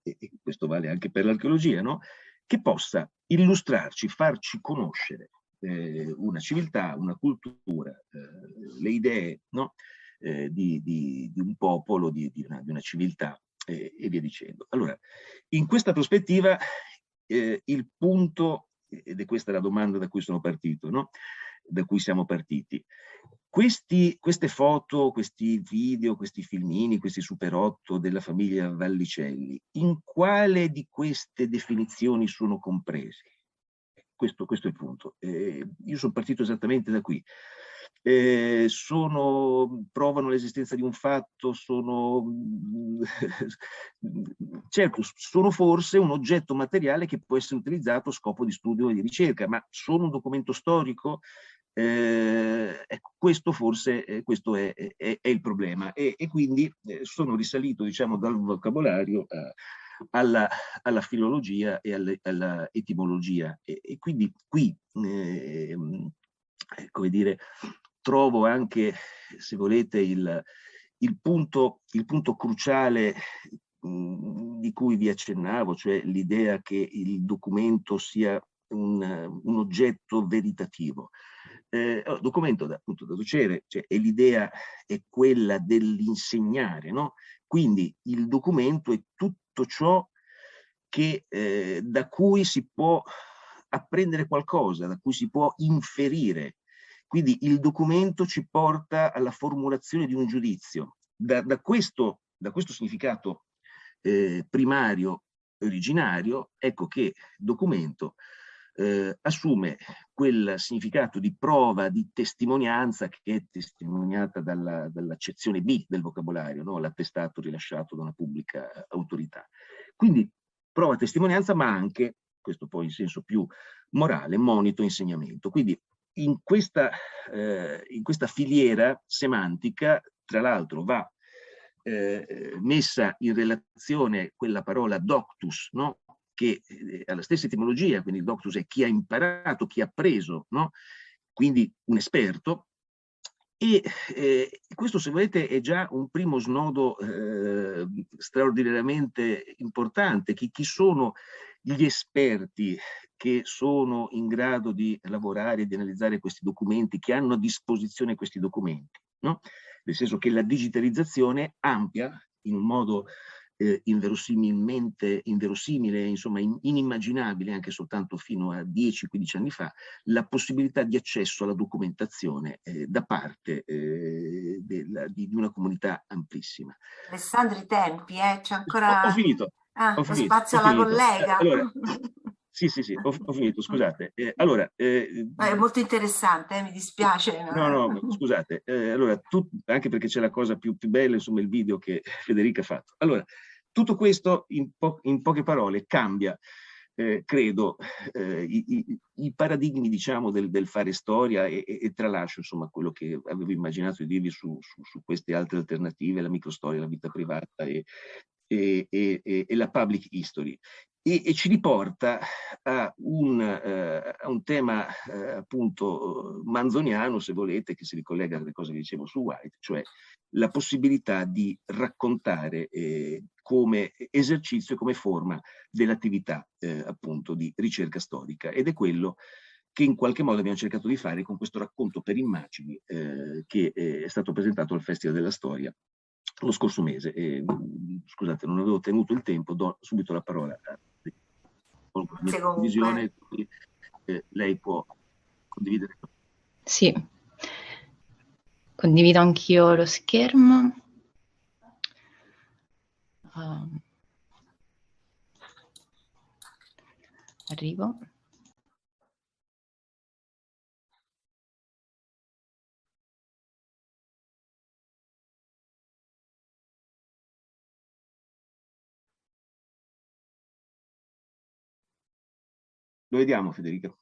e questo vale anche per l'archeologia, no? Che possa illustrarci, farci conoscere una civiltà, una cultura, le idee, no? Di un popolo, di una civiltà e via dicendo. Allora, in questa prospettiva il punto, ed è questa la domanda da cui sono partito, no? Da cui siamo partiti. Queste foto, questi video, questi filmini, questi Super 8 della famiglia Vallicelli, in quale di queste definizioni sono compresi? Questo è il punto. Io sono partito esattamente da qui. Provano l'esistenza di un fatto, certo, sono forse un oggetto materiale che può essere utilizzato a scopo di studio e di ricerca, ma sono un documento storico? Ecco, questo forse questo è il problema, e quindi sono risalito, diciamo, dal vocabolario alla filologia e alla etimologia, e quindi qui come dire, trovo anche, se volete, il punto cruciale di cui vi accennavo, cioè l'idea che il documento sia un oggetto veritativo. Documento appunto da docere, cioè, e l'idea è quella dell'insegnare, no? Quindi il documento è tutto ciò che, da cui si può apprendere qualcosa, da cui si può inferire. Quindi il documento ci porta alla formulazione di un giudizio. Da questo significato primario, originario, ecco che documento assume quel significato di prova, di testimonianza, che è testimoniata dall'accezione B del vocabolario, no? L'attestato rilasciato da una pubblica autorità. Quindi prova, testimonianza, ma anche, questo poi in senso più morale, monito, insegnamento. Quindi in questa filiera semantica, tra l'altro, va messa in relazione quella parola doctus, no? Che ha la stessa etimologia, quindi doctus è chi ha imparato, chi ha preso, no? Quindi un esperto. E questo, se volete, è già un primo snodo straordinariamente importante. Chi sono gli esperti che sono in grado di lavorare e di analizzare questi documenti, che hanno a disposizione questi documenti, no? Nel senso che la digitalizzazione amplia in un modo inverosimile, insomma inimmaginabile anche soltanto fino a 10-15 anni fa, la possibilità di accesso alla documentazione da parte di una comunità amplissima. Alessandro, i tempi, c'è ancora Ho finito. lo spazio alla collega. Allora, sì, ho finito, scusate. Allora, è molto interessante, mi dispiace. No, scusate. Allora, anche perché c'è la cosa più bella, insomma, il video che Federica ha fatto. Allora, tutto questo, in poche parole, cambia, credo, i paradigmi, diciamo, del fare storia e tralascio, insomma, quello che avevo immaginato di dirvi su queste altre alternative, la microstoria, la vita privata e la public history. E ci riporta a un tema appunto manzoniano, se volete, che si ricollega alle cose che dicevo su White, cioè la possibilità di raccontare come esercizio e come forma dell'attività appunto di ricerca storica, ed è quello che in qualche modo abbiamo cercato di fare con questo racconto per immagini che è stato presentato al Festival della Storia lo scorso mese. Scusate, non avevo tenuto il tempo, do subito la parola a visione, lei può condividere. Sì, condivido anch'io lo schermo. Arrivo. Lo vediamo, Federica?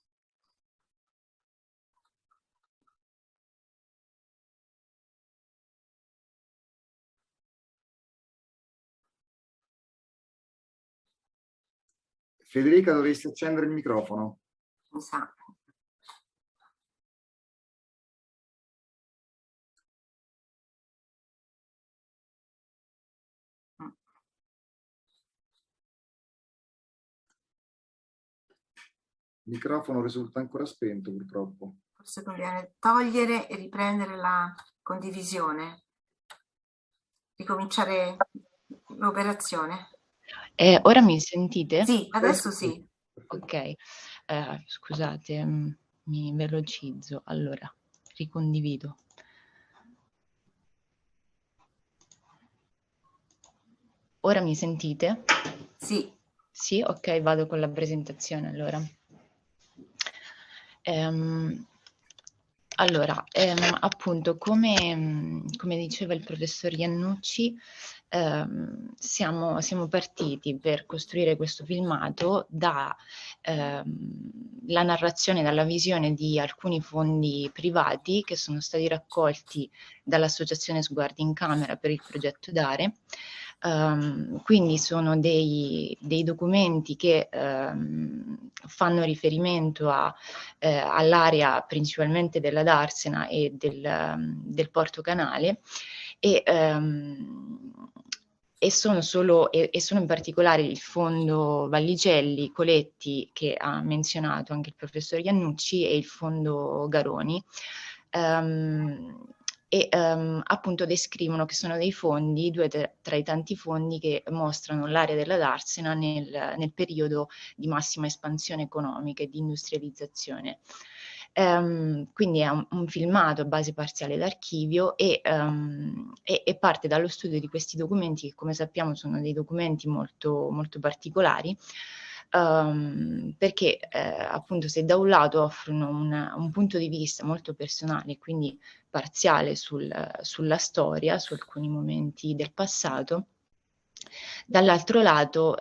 Federica, dovresti accendere il microfono. Mi sa. Il microfono risulta ancora spento, purtroppo. Forse conviene togliere e riprendere la condivisione. Ricominciare l'operazione. Ora mi sentite? Sì, adesso sì. Ok, scusate, mi velocizzo. Allora, ricondivido. Ora mi sentite? Sì. Sì, ok, vado con la presentazione allora. Allora, appunto, come diceva il professor Iannucci, siamo partiti per costruire questo filmato da la narrazione, dalla visione di alcuni fondi privati che sono stati raccolti dall'Associazione Sguardi in Camera per il progetto Dare. Quindi sono dei documenti che fanno riferimento all'area principalmente della Darsena e del Porto Canale, e sono in particolare il fondo Vallicelli, Coletti, che ha menzionato anche il professor Iannucci, e il fondo Garoni. Appunto descrivono che sono dei fondi, due tra i tanti fondi che mostrano l'area della Darsena nel periodo di massima espansione economica e di industrializzazione. Quindi è un filmato a base parziale d'archivio e parte dallo studio di questi documenti, che come sappiamo sono dei documenti molto, molto particolari, perché appunto, se da un lato offrono un punto di vista molto personale, quindi parziale sulla storia, su alcuni momenti del passato, dall'altro lato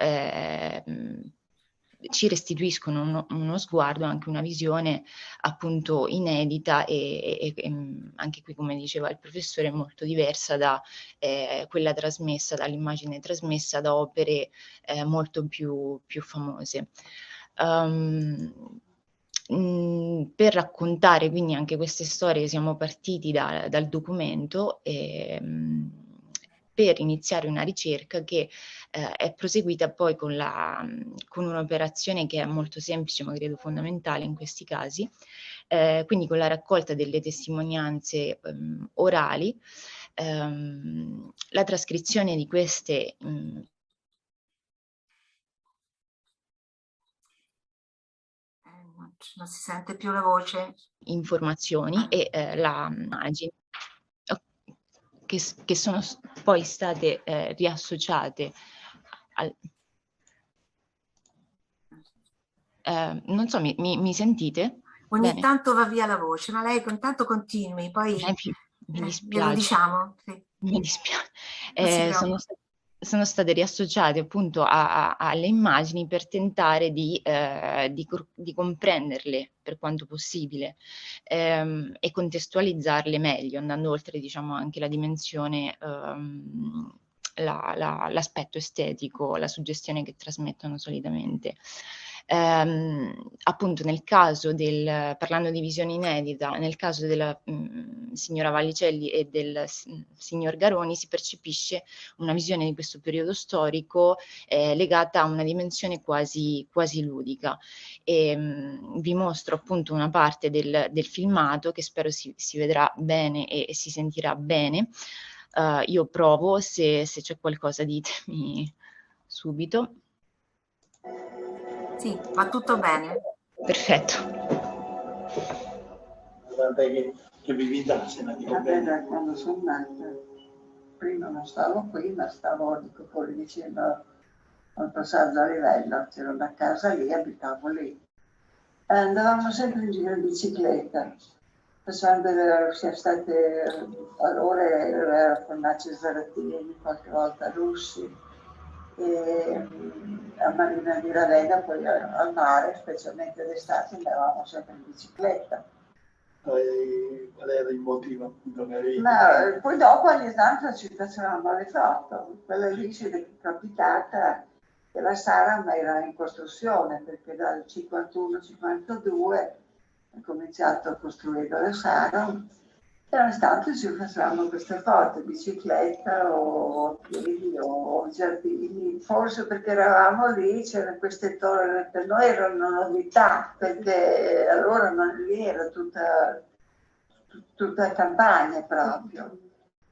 ci restituiscono uno sguardo, anche una visione appunto inedita e anche qui, come diceva il professore, molto diversa da quella trasmessa, dall'immagine trasmessa da opere molto più famose. Per raccontare quindi anche queste storie siamo partiti dal documento per iniziare una ricerca che è proseguita poi con un'operazione che è molto semplice, ma credo fondamentale in questi casi, quindi con la raccolta delle testimonianze orali, la trascrizione di queste non si sente più la voce. Informazioni e la immagine che sono poi state riassociate non so, mi sentite? Ogni Bene. tanto va via la voce, ma lei intanto continui, poi mi dispiace. glielo diciamo. Sì. Mi dispiace. Sono state riassociate appunto alle immagini per tentare di comprenderle per quanto possibile e contestualizzarle meglio, andando oltre, diciamo, anche la dimensione, l'aspetto estetico, la suggestione che trasmettono solitamente. Appunto nel caso parlando di visione inedita, nel caso della signora Vallicelli e del signor Garoni si percepisce una visione di questo periodo storico legata a una dimensione quasi ludica. Vi mostro appunto una parte del filmato che spero si vedrà bene e si sentirà bene. Io provo, se c'è qualcosa ditemi subito. Sì, va tutto bene. Perfetto. Guarda che vivi da Darsena, dico bene. Da quando sono nata, prima non stavo qui, ma stavo, dico, fuori vicino al passaggio a livello, c'era una casa lì, abitavo lì. Andavamo sempre in giro in bicicletta, siamo state, allora era Fornace Zarattini, qualche volta russi, e a Marina di Ravenna, poi al mare, specialmente d'estate, andavamo sempre in bicicletta. Qual era il motivo appunto che avevi? Ma poi dopo ogni tanto ci facevamo le foto, quella lì ci è capitata che la Saram era in costruzione, perché dal 51-52 ha cominciato a costruire la Saram e ogni tanto ci facevamo queste foto, bicicletta o piedi o giardini, forse perché eravamo lì, c'erano queste torri, per noi era una novità, perché allora non lì era tutta campagna proprio.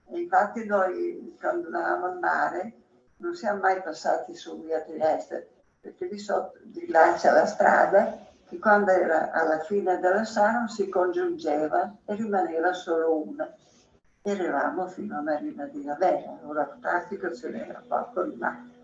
E infatti noi quando andavamo al mare non siamo mai passati su via Trieste, perché di là c'è la strada che quando era alla fine della Saram si congiungeva e rimaneva solo una. E arrivavamo fino a Marina di Ravenna, ora il traffico ce n'era poco rimasto.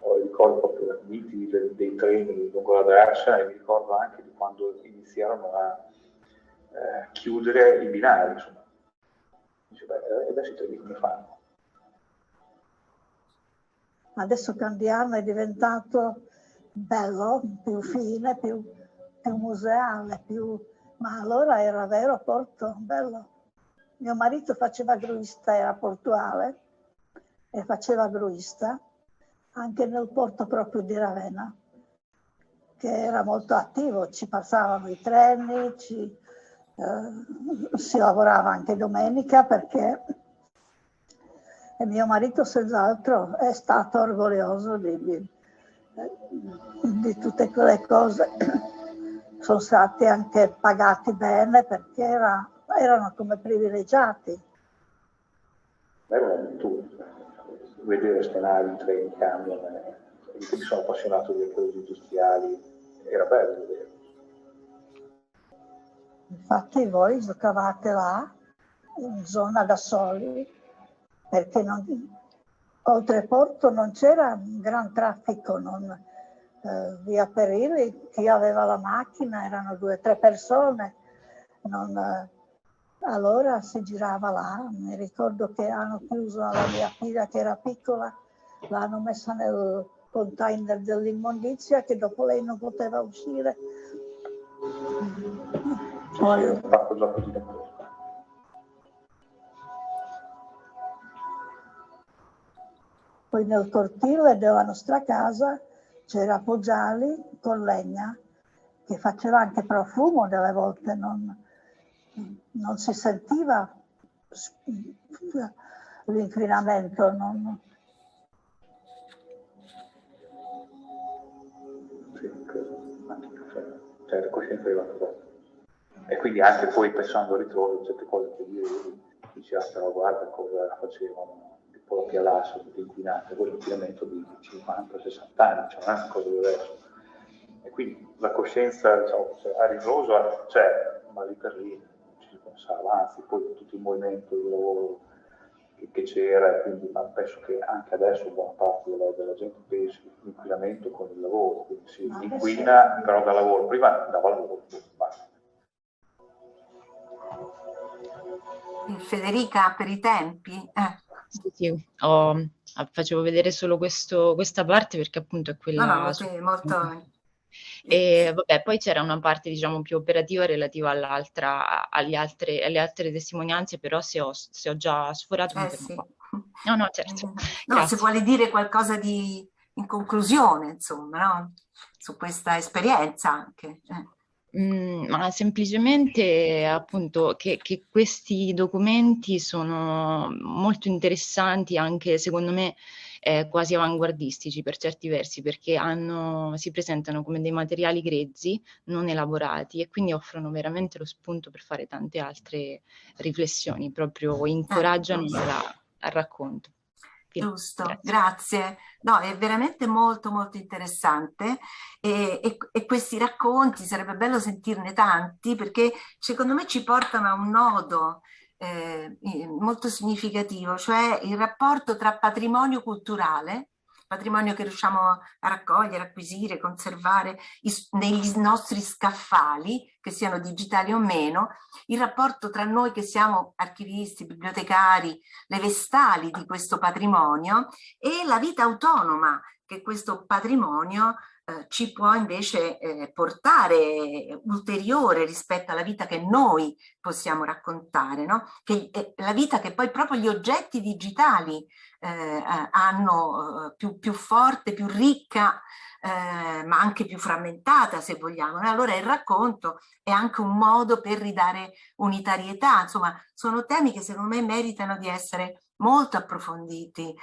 Ho il corpo miti dei treni lungo la Darsena, e mi ricordo anche di quando iniziarono a chiudere i binari, insomma. Dice, beh, adesso i treni come fanno? Adesso Candiano è diventato bello, più fine, più museale, ma allora era vero porto, bello. Mio marito faceva gruista, era portuale e faceva gruista anche nel porto proprio di Ravenna, che era molto attivo, ci passavano i treni, si lavorava anche domenica perché mio marito senz'altro è stato orgoglioso di tutte quelle cose. Sono stati anche pagati bene perché erano come privilegiati. Era un'avventura, vedere stenare i treni, camion, mi sono appassionato di cose industriali, era bello vedere. Infatti voi giocavate là, in zona da soli, perché oltre Porto non c'era un gran traffico, via Perilli, chi aveva la macchina erano 2 o 3 persone, allora si girava là. Mi ricordo che hanno chiuso la mia figlia che era piccola, l'hanno messa nel container dell'immondizia che dopo lei non poteva uscire. Ho fatto già così da questo. Poi nel cortile della nostra casa c'era Poggiali con legna, che faceva anche profumo delle volte, non si sentiva l'inquinamento. Cioè la coscienza è arrivata dopo. E quindi anche poi pensando al ritrovo, certe cose che io dicevo, però guarda cosa facevano i propri all'asso, tutti inquinati, poi l'inquinamento di 50-60 anni, cioè non è una cosa di adesso. E quindi la coscienza, diciamo, a ritroso c'è, ma lì per lì non ci si pensava, anzi poi tutto il movimento del lavoro che c'era, e quindi penso che anche adesso buona parte della gente pensi l'inquinamento con il lavoro, quindi si inquina però da lavoro, prima dava lavoro, basta. Federica, per i tempi? Sì, facevo vedere solo questa parte perché appunto è quella... No, molto... E vabbè, poi c'era una parte diciamo più operativa relativa alle altre testimonianze, però se ho già sforato mi fermo sì. qua. No, certo. No, se vuole dire qualcosa in conclusione, insomma, no? Su questa esperienza anche. Ma semplicemente appunto che questi documenti sono molto interessanti, anche secondo me quasi avanguardistici per certi versi, perché si presentano come dei materiali grezzi, non elaborati, e quindi offrono veramente lo spunto per fare tante altre riflessioni, proprio incoraggiano al racconto. Giusto, grazie. No, è veramente molto molto interessante e questi racconti sarebbe bello sentirne tanti, perché secondo me ci portano a un nodo molto significativo, cioè il rapporto tra patrimonio culturale, patrimonio che riusciamo a raccogliere, acquisire, conservare negli nostri scaffali, che siano digitali o meno, il rapporto tra noi che siamo archivisti, bibliotecari, le vestali di questo patrimonio, e la vita autonoma che questo patrimonio ci può invece portare ulteriore rispetto alla vita che noi possiamo raccontare, no? La vita che poi proprio gli oggetti digitali hanno più forte, più ricca, ma anche più frammentata, se vogliamo. Allora il racconto è anche un modo per ridare unitarietà. Insomma, sono temi che secondo me meritano di essere molto approfonditi,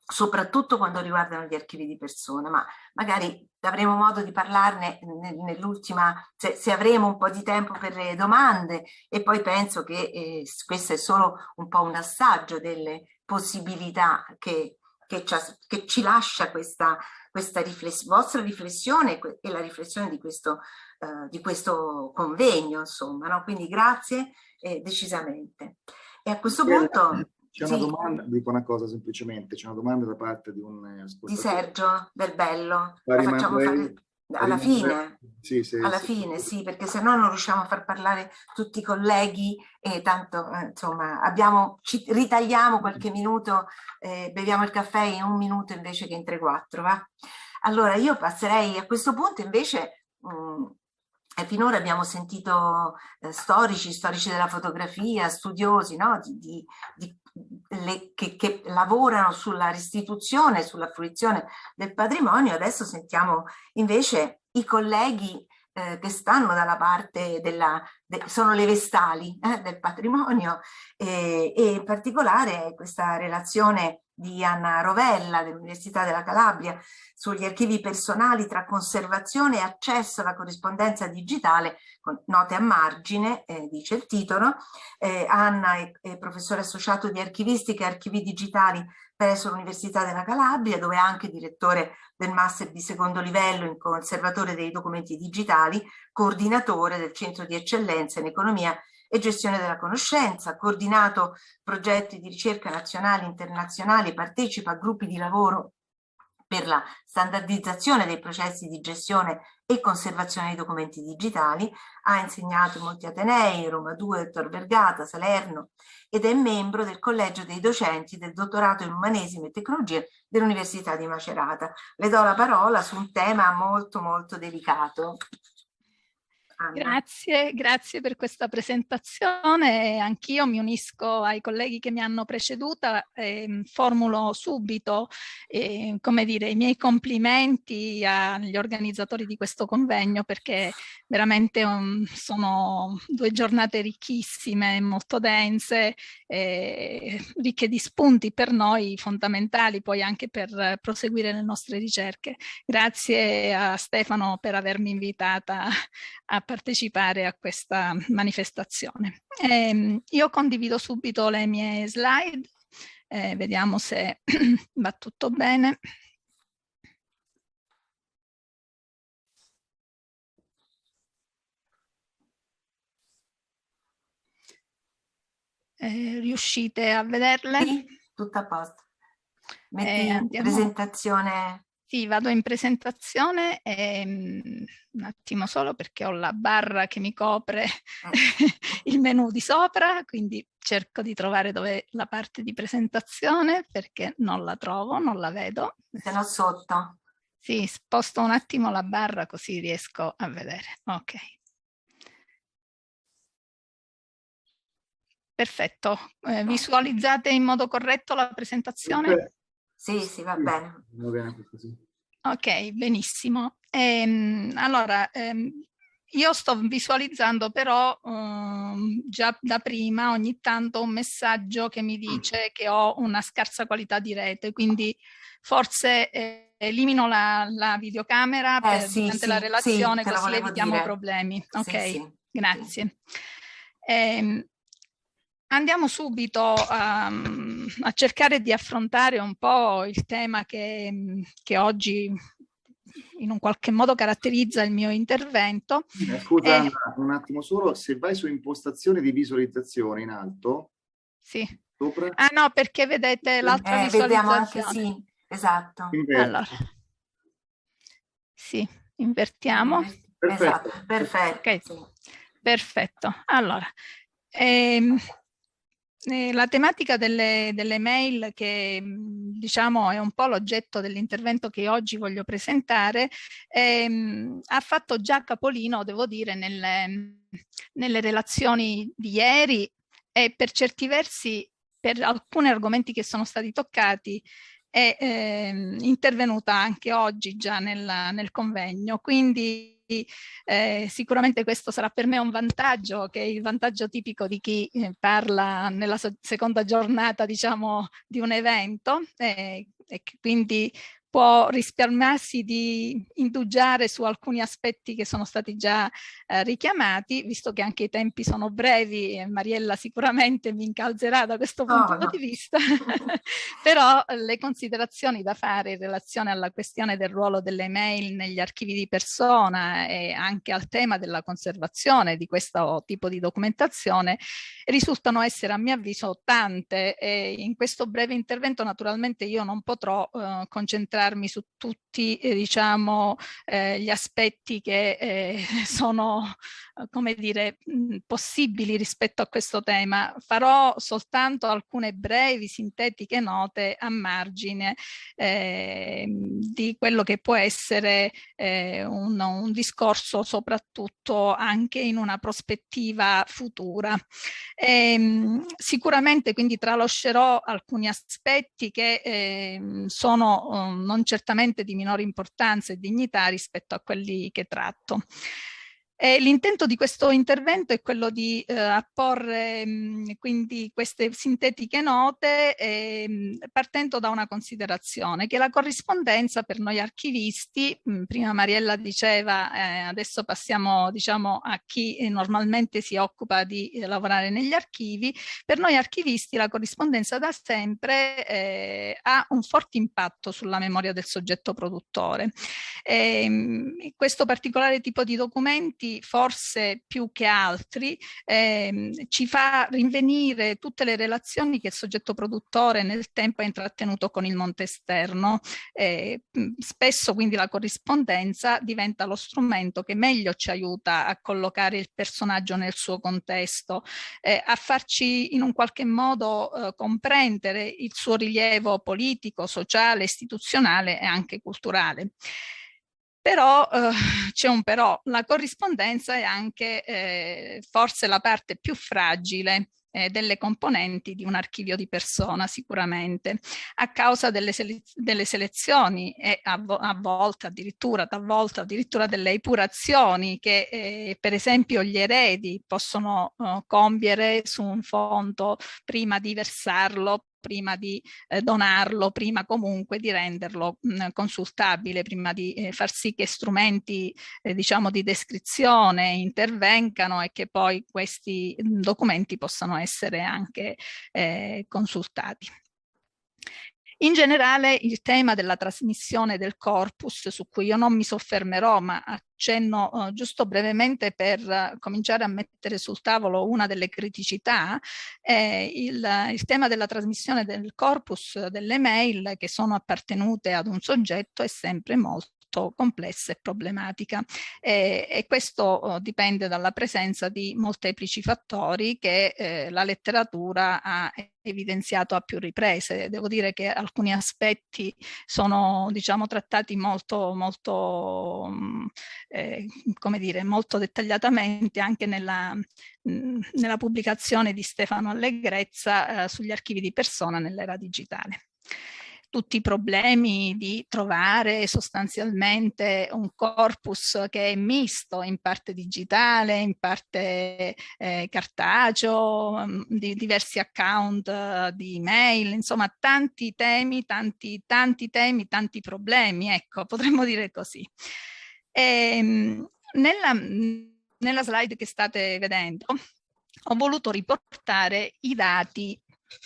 soprattutto quando riguardano gli archivi di persona, ma magari avremo modo di parlarne nell'ultima, se avremo un po' di tempo per le domande, e poi penso che questo è solo un po' un assaggio delle possibilità che ci lascia questa vostra riflessione e la riflessione di questo convegno, insomma, no? Quindi grazie decisamente. E a questo punto C'è una domanda, dico una cosa semplicemente, c'è una domanda da parte di un ascoltatore. Di Sergio Del Bello. La facciamo fare alla fine? Sì, alla fine, sì, perché se no non riusciamo a far parlare tutti i colleghi e tanto, insomma, ci ritagliamo qualche minuto, beviamo il caffè in 1 minuto invece che in 3-4, va? Allora, io passerei a questo punto invece... finora abbiamo sentito storici della fotografia, studiosi, no? Che lavorano sulla restituzione, sulla fruizione del patrimonio. Adesso sentiamo invece i colleghi che stanno dalla parte sono le vestali del patrimonio e in particolare questa relazione di Anna Rovella dell'Università della Calabria sugli archivi personali tra conservazione e accesso alla corrispondenza digitale, con note a margine, dice il titolo. Anna è professore associato di archivistica e archivi digitali presso l'Università della Calabria, dove è anche direttore del Master di secondo livello in conservatore dei documenti digitali, coordinatore del Centro di Eccellenza in Economia e Gestione della Conoscenza, ha coordinato progetti di ricerca nazionali e internazionali, partecipa a gruppi di lavoro per la standardizzazione dei processi di gestione e conservazione dei documenti digitali, ha insegnato in molti atenei, Roma 2, Tor Vergata, Salerno, ed è membro del collegio dei docenti del dottorato in umanesimo e tecnologie dell'Università di Macerata. Le do la parola su un tema molto molto delicato. Anna. Grazie per questa presentazione. Anch'io mi unisco ai colleghi che mi hanno preceduta e formulo subito come dire, i miei complimenti agli organizzatori di questo convegno, perché veramente sono 2 giornate ricchissime, molto dense, ricche di spunti per noi fondamentali poi anche per proseguire le nostre ricerche. Grazie a Stefano per avermi invitata a partecipare a questa manifestazione. Io condivido subito le mie slide, vediamo se va tutto bene. Riuscite a vederle? Sì, tutto a posto. Metti presentazione. Sì, vado in presentazione, un attimo solo perché ho la barra che mi copre il menu di sopra, quindi cerco di trovare dove la parte di presentazione perché non la trovo, non la vedo. Se no sotto. Sì, sposto un attimo la barra così riesco a vedere. Ok. Perfetto. Visualizzate in modo corretto la presentazione? Sì, va bene. Va bene così. Ok, benissimo. Allora, io sto visualizzando però già da prima ogni tanto un messaggio che mi dice che ho una scarsa qualità di rete, quindi forse elimino la videocamera durante la relazione, così evitiamo problemi. Ok, grazie. Andiamo subito a cercare di affrontare un po' il tema che oggi in un qualche modo caratterizza il mio intervento. Scusa Anna, un attimo solo, se vai su impostazione di visualizzazione in alto. Sì. Sopra. Ah no, perché vedete l'altra visualizzazione. Vediamo anche, sì, esatto. Allora, sì, invertiamo. Perfetto. Esatto, perfetto. Okay. Perfetto. Allora, la tematica delle mail, che diciamo è un po' l'oggetto dell'intervento che oggi voglio presentare, ha fatto già capolino, devo dire, nelle relazioni di ieri e per certi versi per alcuni argomenti che sono stati toccati è intervenuta anche oggi già nel convegno, quindi sicuramente questo sarà per me un vantaggio, che è il vantaggio tipico di chi parla nella seconda giornata, diciamo, di un evento, e che quindi può risparmiarsi di indugiare su alcuni aspetti che sono stati già richiamati, visto che anche i tempi sono brevi e Mariella sicuramente mi incalzerà da questo punto di vista, però le considerazioni da fare in relazione alla questione del ruolo delle mail negli archivi di persona e anche al tema della conservazione di questo tipo di documentazione risultano essere, a mio avviso, tante, e in questo breve intervento naturalmente io non potrò concentrarmi su tutti diciamo gli aspetti che sono come dire possibili rispetto a questo tema. Farò soltanto alcune brevi sintetiche note a margine di quello che può essere un discorso soprattutto anche in una prospettiva futura. Sicuramente quindi tralascerò alcuni aspetti che sono non certamente di minore importanza e dignità rispetto a quelli che tratto. L'intento di questo intervento è quello di apporre quindi queste sintetiche note partendo da una considerazione, che la corrispondenza per noi archivisti, prima Mariella diceva, adesso passiamo diciamo a chi normalmente si occupa di lavorare negli archivi, per noi archivisti la corrispondenza da sempre ha un forte impatto sulla memoria del soggetto produttore. Questo particolare tipo di documenti forse più che altri ci fa rinvenire tutte le relazioni che il soggetto produttore nel tempo ha intrattenuto con il mondo esterno. Spesso quindi la corrispondenza diventa lo strumento che meglio ci aiuta a collocare il personaggio nel suo contesto, a farci in un qualche modo comprendere il suo rilievo politico, sociale, istituzionale e anche culturale. Però c'è un però, la corrispondenza è anche forse la parte più fragile delle componenti di un archivio di persona, sicuramente, a causa delle selezioni e talvolta addirittura delle epurazioni che per esempio gli eredi possono compiere su un fondo prima di versarlo, prima di donarlo, prima comunque di renderlo consultabile, prima di far sì che strumenti diciamo di descrizione intervengano e che poi questi documenti possano essere anche consultati. In generale il tema della trasmissione del corpus, su cui io non mi soffermerò, ma accenno giusto brevemente per cominciare a mettere sul tavolo una delle criticità, il tema della trasmissione del corpus delle mail che sono appartenute ad un soggetto è sempre molto complessa e problematica e questo dipende dalla presenza di molteplici fattori che la letteratura ha evidenziato a più riprese. Devo dire che alcuni aspetti sono diciamo trattati molto come dire, molto dettagliatamente anche nella pubblicazione di Stefano Allegrezza sugli archivi di persona nell'era digitale. Tutti i problemi di trovare sostanzialmente un corpus che è misto, in parte digitale, in parte cartaceo, di diversi account di email, insomma tanti temi, tanti problemi, ecco, potremmo dire così. Nella slide che state vedendo ho voluto riportare i dati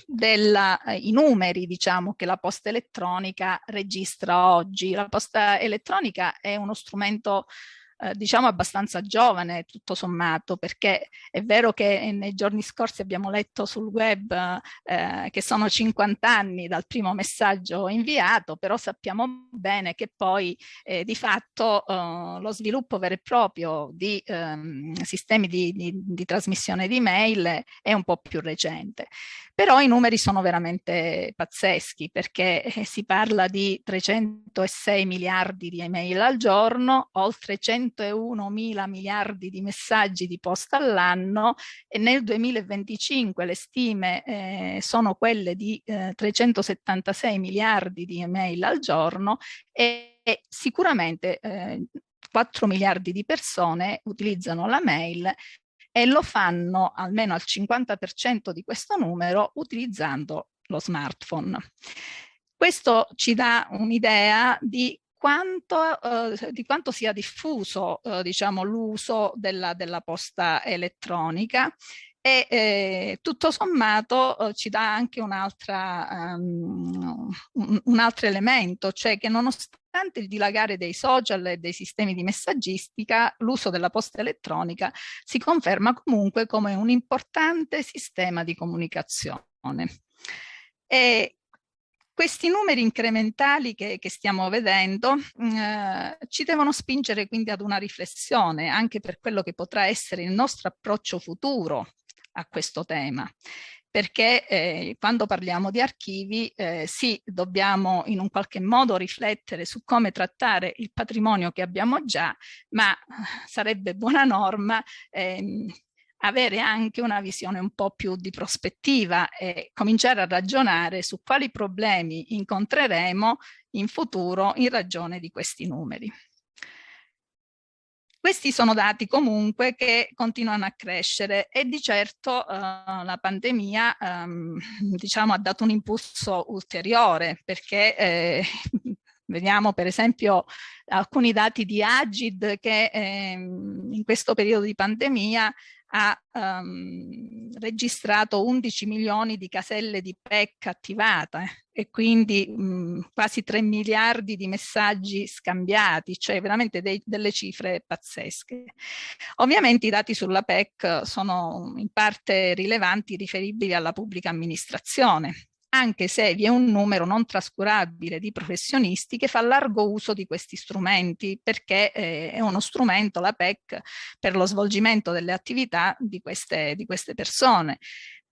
i numeri diciamo che la posta elettronica registra oggi. La posta elettronica è uno strumento diciamo abbastanza giovane tutto sommato, perché è vero che nei giorni scorsi abbiamo letto sul web che sono 50 anni dal primo messaggio inviato, però sappiamo bene che poi di fatto lo sviluppo vero e proprio di sistemi di trasmissione di mail è un po' più recente. Però i numeri sono veramente pazzeschi, perché si parla di 306 miliardi di email al giorno, oltre 101 mila miliardi di messaggi di posta all'anno, e nel 2025 le stime sono quelle di 376 miliardi di email al giorno e sicuramente 4 miliardi di persone utilizzano la mail e lo fanno almeno al 50% di questo numero utilizzando lo smartphone. Questo ci dà un'idea di quanto sia diffuso diciamo, l'uso della posta elettronica, e tutto sommato ci dà anche un altro elemento, cioè che nonostante il dilagare dei social e dei sistemi di messaggistica, l'uso della posta elettronica si conferma comunque come un importante sistema di comunicazione. E questi numeri incrementali che stiamo vedendo ci devono spingere quindi ad una riflessione anche per quello che potrà essere il nostro approccio futuro a questo tema, perché quando parliamo di archivi sì, dobbiamo in un qualche modo riflettere su come trattare il patrimonio che abbiamo già, ma sarebbe buona norma avere anche una visione un po' più di prospettiva e cominciare a ragionare su quali problemi incontreremo in futuro in ragione di questi numeri. Questi sono dati comunque che continuano a crescere e di certo la pandemia diciamo, ha dato un impulso ulteriore, perché vediamo per esempio alcuni dati di Agid che in questo periodo di pandemia ha registrato 11 milioni di caselle di PEC attivate e quindi quasi 3 miliardi di messaggi scambiati, cioè veramente delle cifre pazzesche. Ovviamente i dati sulla PEC sono in parte rilevanti, riferibili alla pubblica amministrazione, anche se vi è un numero non trascurabile di professionisti che fa largo uso di questi strumenti, perché è uno strumento, la PEC, per lo svolgimento delle attività di queste persone.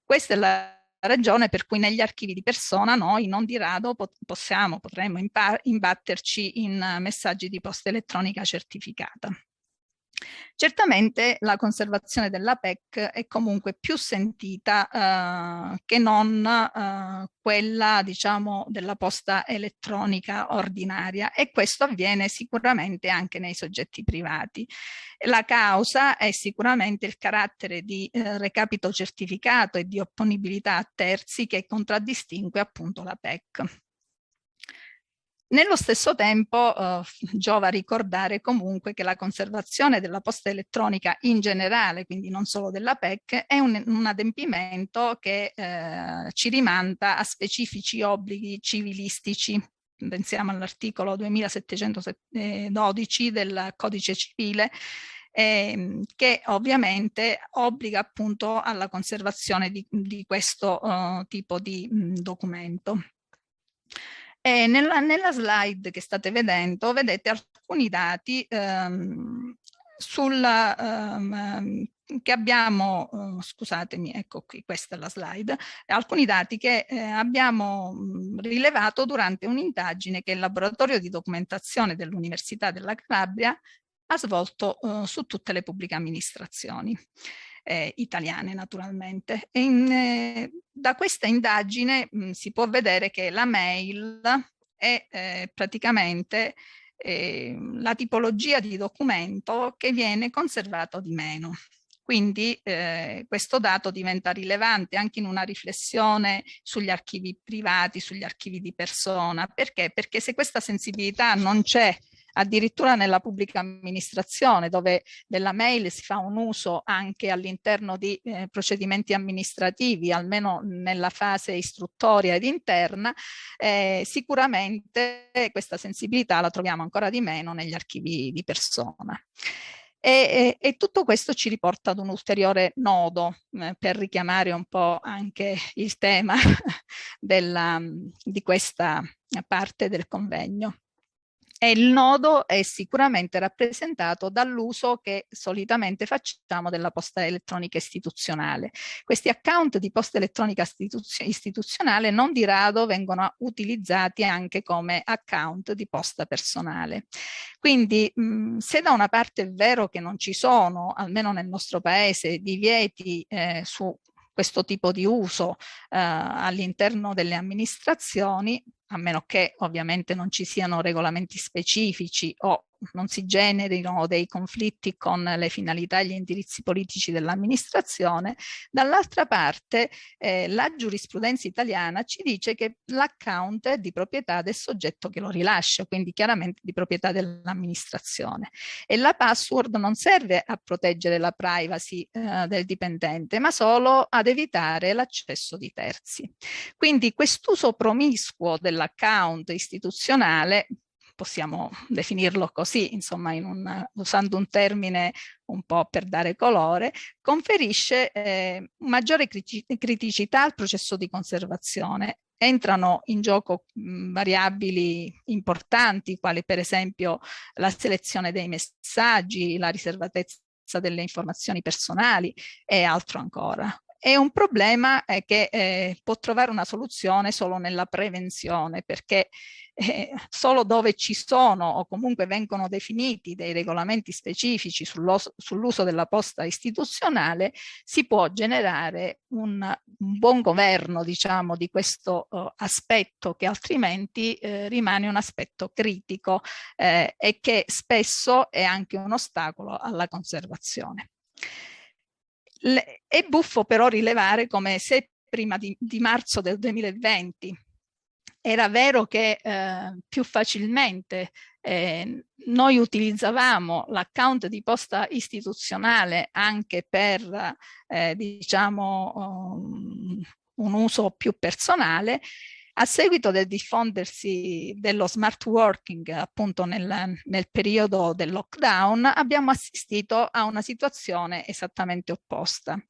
Questa è la ragione per cui negli archivi di persona noi non di rado potremmo imbatterci in messaggi di posta elettronica certificata. Certamente la conservazione della PEC è comunque più sentita che non quella, diciamo, della posta elettronica ordinaria, e questo avviene sicuramente anche nei soggetti privati. La causa è sicuramente il carattere di recapito certificato e di opponibilità a terzi che contraddistingue appunto la PEC. Nello stesso tempo giova ricordare comunque che la conservazione della posta elettronica in generale, quindi non solo della PEC, è un adempimento che ci rimanda a specifici obblighi civilistici. Pensiamo all'articolo 2712 del Codice Civile, che ovviamente obbliga appunto alla conservazione di questo tipo di documento. E nella slide che state vedendo vedete alcuni dati che abbiamo, scusatemi, ecco qui, questa è la slide, alcuni dati che abbiamo rilevato durante un'indagine che il laboratorio di documentazione dell'Università della Calabria ha svolto su tutte le pubbliche amministrazioni italiane, naturalmente. Da questa indagine si può vedere che la mail è praticamente la tipologia di documento che viene conservato di meno. Quindi questo dato diventa rilevante anche in una riflessione sugli archivi privati, sugli archivi di persona. Perché? Perché se questa sensibilità non c'è addirittura nella pubblica amministrazione, dove della mail si fa un uso anche all'interno di procedimenti amministrativi, almeno nella fase istruttoria ed interna, sicuramente questa sensibilità la troviamo ancora di meno negli archivi di persona. E tutto questo ci riporta ad un ulteriore nodo, per richiamare un po' anche il tema di questa parte del convegno. E il nodo è sicuramente rappresentato dall'uso che solitamente facciamo della posta elettronica istituzionale. Questi account di posta elettronica istituzionale non di rado vengono utilizzati anche come account di posta personale. Quindi se da una parte è vero che non ci sono, almeno nel nostro paese, divieti su questo tipo di uso all'interno delle amministrazioni, a meno che ovviamente non ci siano regolamenti specifici o non si generino dei conflitti con le finalità e gli indirizzi politici dell'amministrazione. Dall'altra parte la giurisprudenza italiana ci dice che l'account è di proprietà del soggetto che lo rilascia, quindi chiaramente di proprietà dell'amministrazione, e la password non serve a proteggere la privacy del dipendente, ma solo ad evitare l'accesso di terzi. Quindi quest'uso promiscuo dell'account istituzionale, possiamo definirlo così, insomma, usando un termine un po' per dare colore, conferisce maggiore criticità al processo di conservazione. Entrano in gioco variabili importanti, quali per esempio la selezione dei messaggi, la riservatezza delle informazioni personali e altro ancora. È un problema che può trovare una soluzione solo nella prevenzione, perché solo dove ci sono o comunque vengono definiti dei regolamenti specifici sull'uso della posta istituzionale si può generare un buon governo, diciamo, di questo aspetto, che altrimenti rimane un aspetto critico e che spesso è anche un ostacolo alla conservazione. È buffo però rilevare come se prima di marzo del 2020 era vero che più facilmente noi utilizzavamo l'account di posta istituzionale anche per diciamo un uso più personale, a seguito del diffondersi dello smart working appunto nel periodo del lockdown, abbiamo assistito a una situazione esattamente opposta.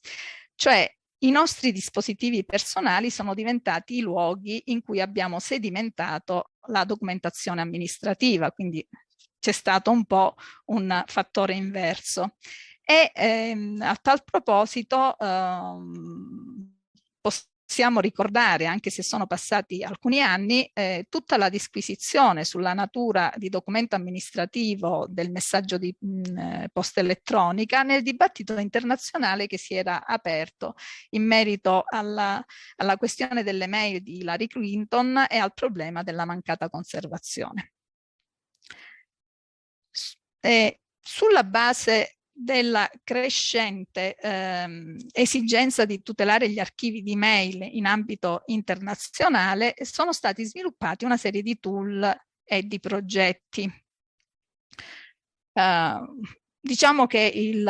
Cioè i nostri dispositivi personali sono diventati i luoghi in cui abbiamo sedimentato la documentazione amministrativa, quindi c'è stato un po' un fattore inverso. E a tal proposito possiamo ricordare, anche se sono passati alcuni anni, tutta la disquisizione sulla natura di documento amministrativo del messaggio di posta elettronica nel dibattito internazionale che si era aperto in merito alla questione delle mail di Hillary Clinton e al problema della mancata conservazione. Sulla base della crescente esigenza di tutelare gli archivi di mail in ambito internazionale, sono stati sviluppati una serie di tool e di progetti. Diciamo che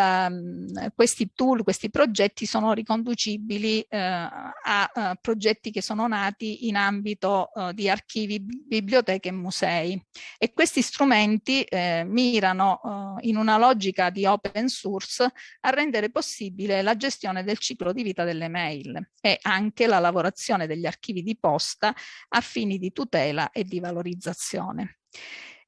questi tool, questi progetti sono riconducibili a progetti che sono nati in ambito di archivi, biblioteche e musei, e questi strumenti mirano in una logica di open source a rendere possibile la gestione del ciclo di vita delle mail e anche la lavorazione degli archivi di posta a fini di tutela e di valorizzazione.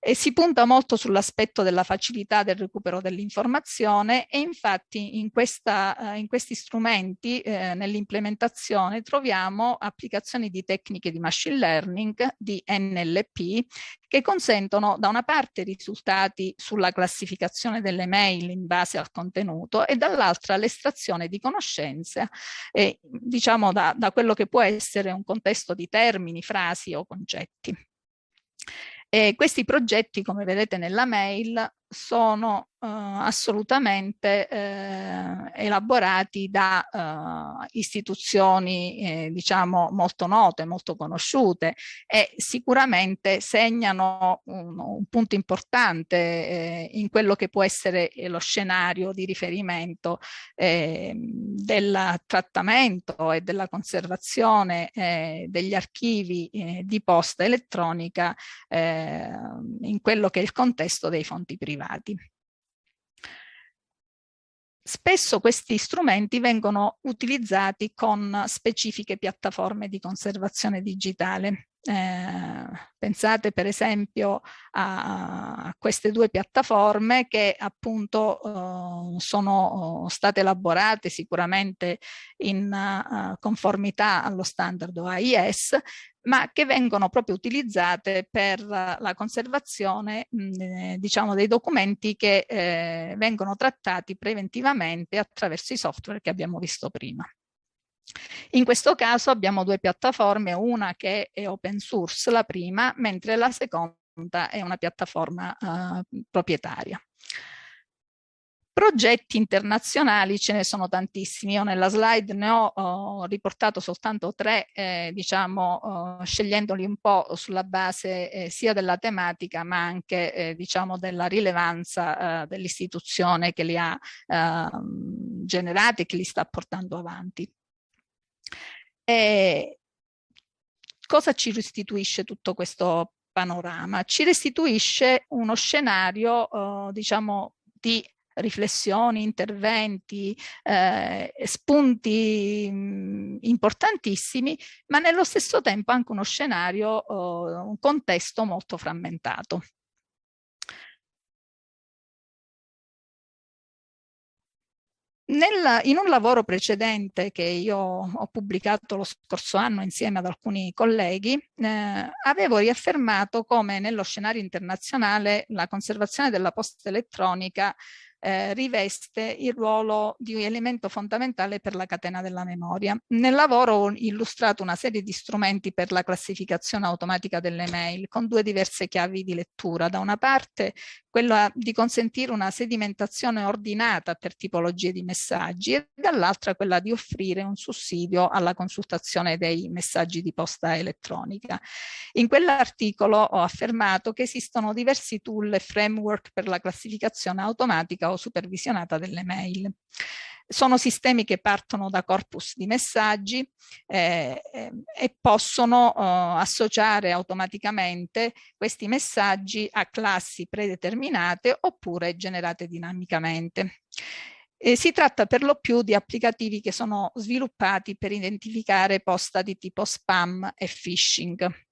E si punta molto sull'aspetto della facilità del recupero dell'informazione, e infatti in questi strumenti nell'implementazione troviamo applicazioni di tecniche di machine learning, di NLP, che consentono da una parte risultati sulla classificazione delle mail in base al contenuto e dall'altra l'estrazione di conoscenze diciamo da quello che può essere un contesto di termini, frasi o concetti. Questi progetti, come vedete nella mail, sono assolutamente elaborati da istituzioni diciamo molto note, molto conosciute, e sicuramente segnano un punto importante in quello che può essere lo scenario di riferimento del trattamento e della conservazione degli archivi di posta elettronica in quello che è il contesto dei fonti privati. Spesso questi strumenti vengono utilizzati con specifiche piattaforme di conservazione digitale. Pensate per esempio a queste due piattaforme che appunto sono state elaborate sicuramente in conformità allo standard OAIS, ma che vengono proprio utilizzate per la conservazione diciamo dei documenti che vengono trattati preventivamente attraverso i software che abbiamo visto prima. In questo caso abbiamo due piattaforme, una che è open source, la prima, mentre la seconda è una piattaforma proprietaria. Progetti internazionali ce ne sono tantissimi. Io nella slide ne ho riportato soltanto 3, diciamo, scegliendoli un po' sulla base sia della tematica ma anche diciamo della rilevanza dell'istituzione che li ha generati e che li sta portando avanti. Cosa ci restituisce tutto questo panorama? Ci restituisce uno scenario diciamo di riflessioni, interventi, spunti importantissimi, ma nello stesso tempo anche uno scenario, un contesto molto frammentato. In un lavoro precedente che io ho pubblicato lo scorso anno insieme ad alcuni colleghi, avevo riaffermato come nello scenario internazionale la conservazione della posta elettronica riveste il ruolo di elemento fondamentale per la catena della memoria. Nel lavoro ho illustrato una serie di strumenti per la classificazione automatica delle mail con due diverse chiavi di lettura. Da una parte quella di consentire una sedimentazione ordinata per tipologie di messaggi e dall'altra quella di offrire un sussidio alla consultazione dei messaggi di posta elettronica. In quell'articolo ho affermato che esistono diversi tool e framework per la classificazione automatica o supervisionata delle mail. Sono sistemi che partono da corpus di messaggi e possono associare automaticamente questi messaggi a classi predeterminate oppure generate dinamicamente. Si tratta per lo più di applicativi che sono sviluppati per identificare posta di tipo spam e phishing.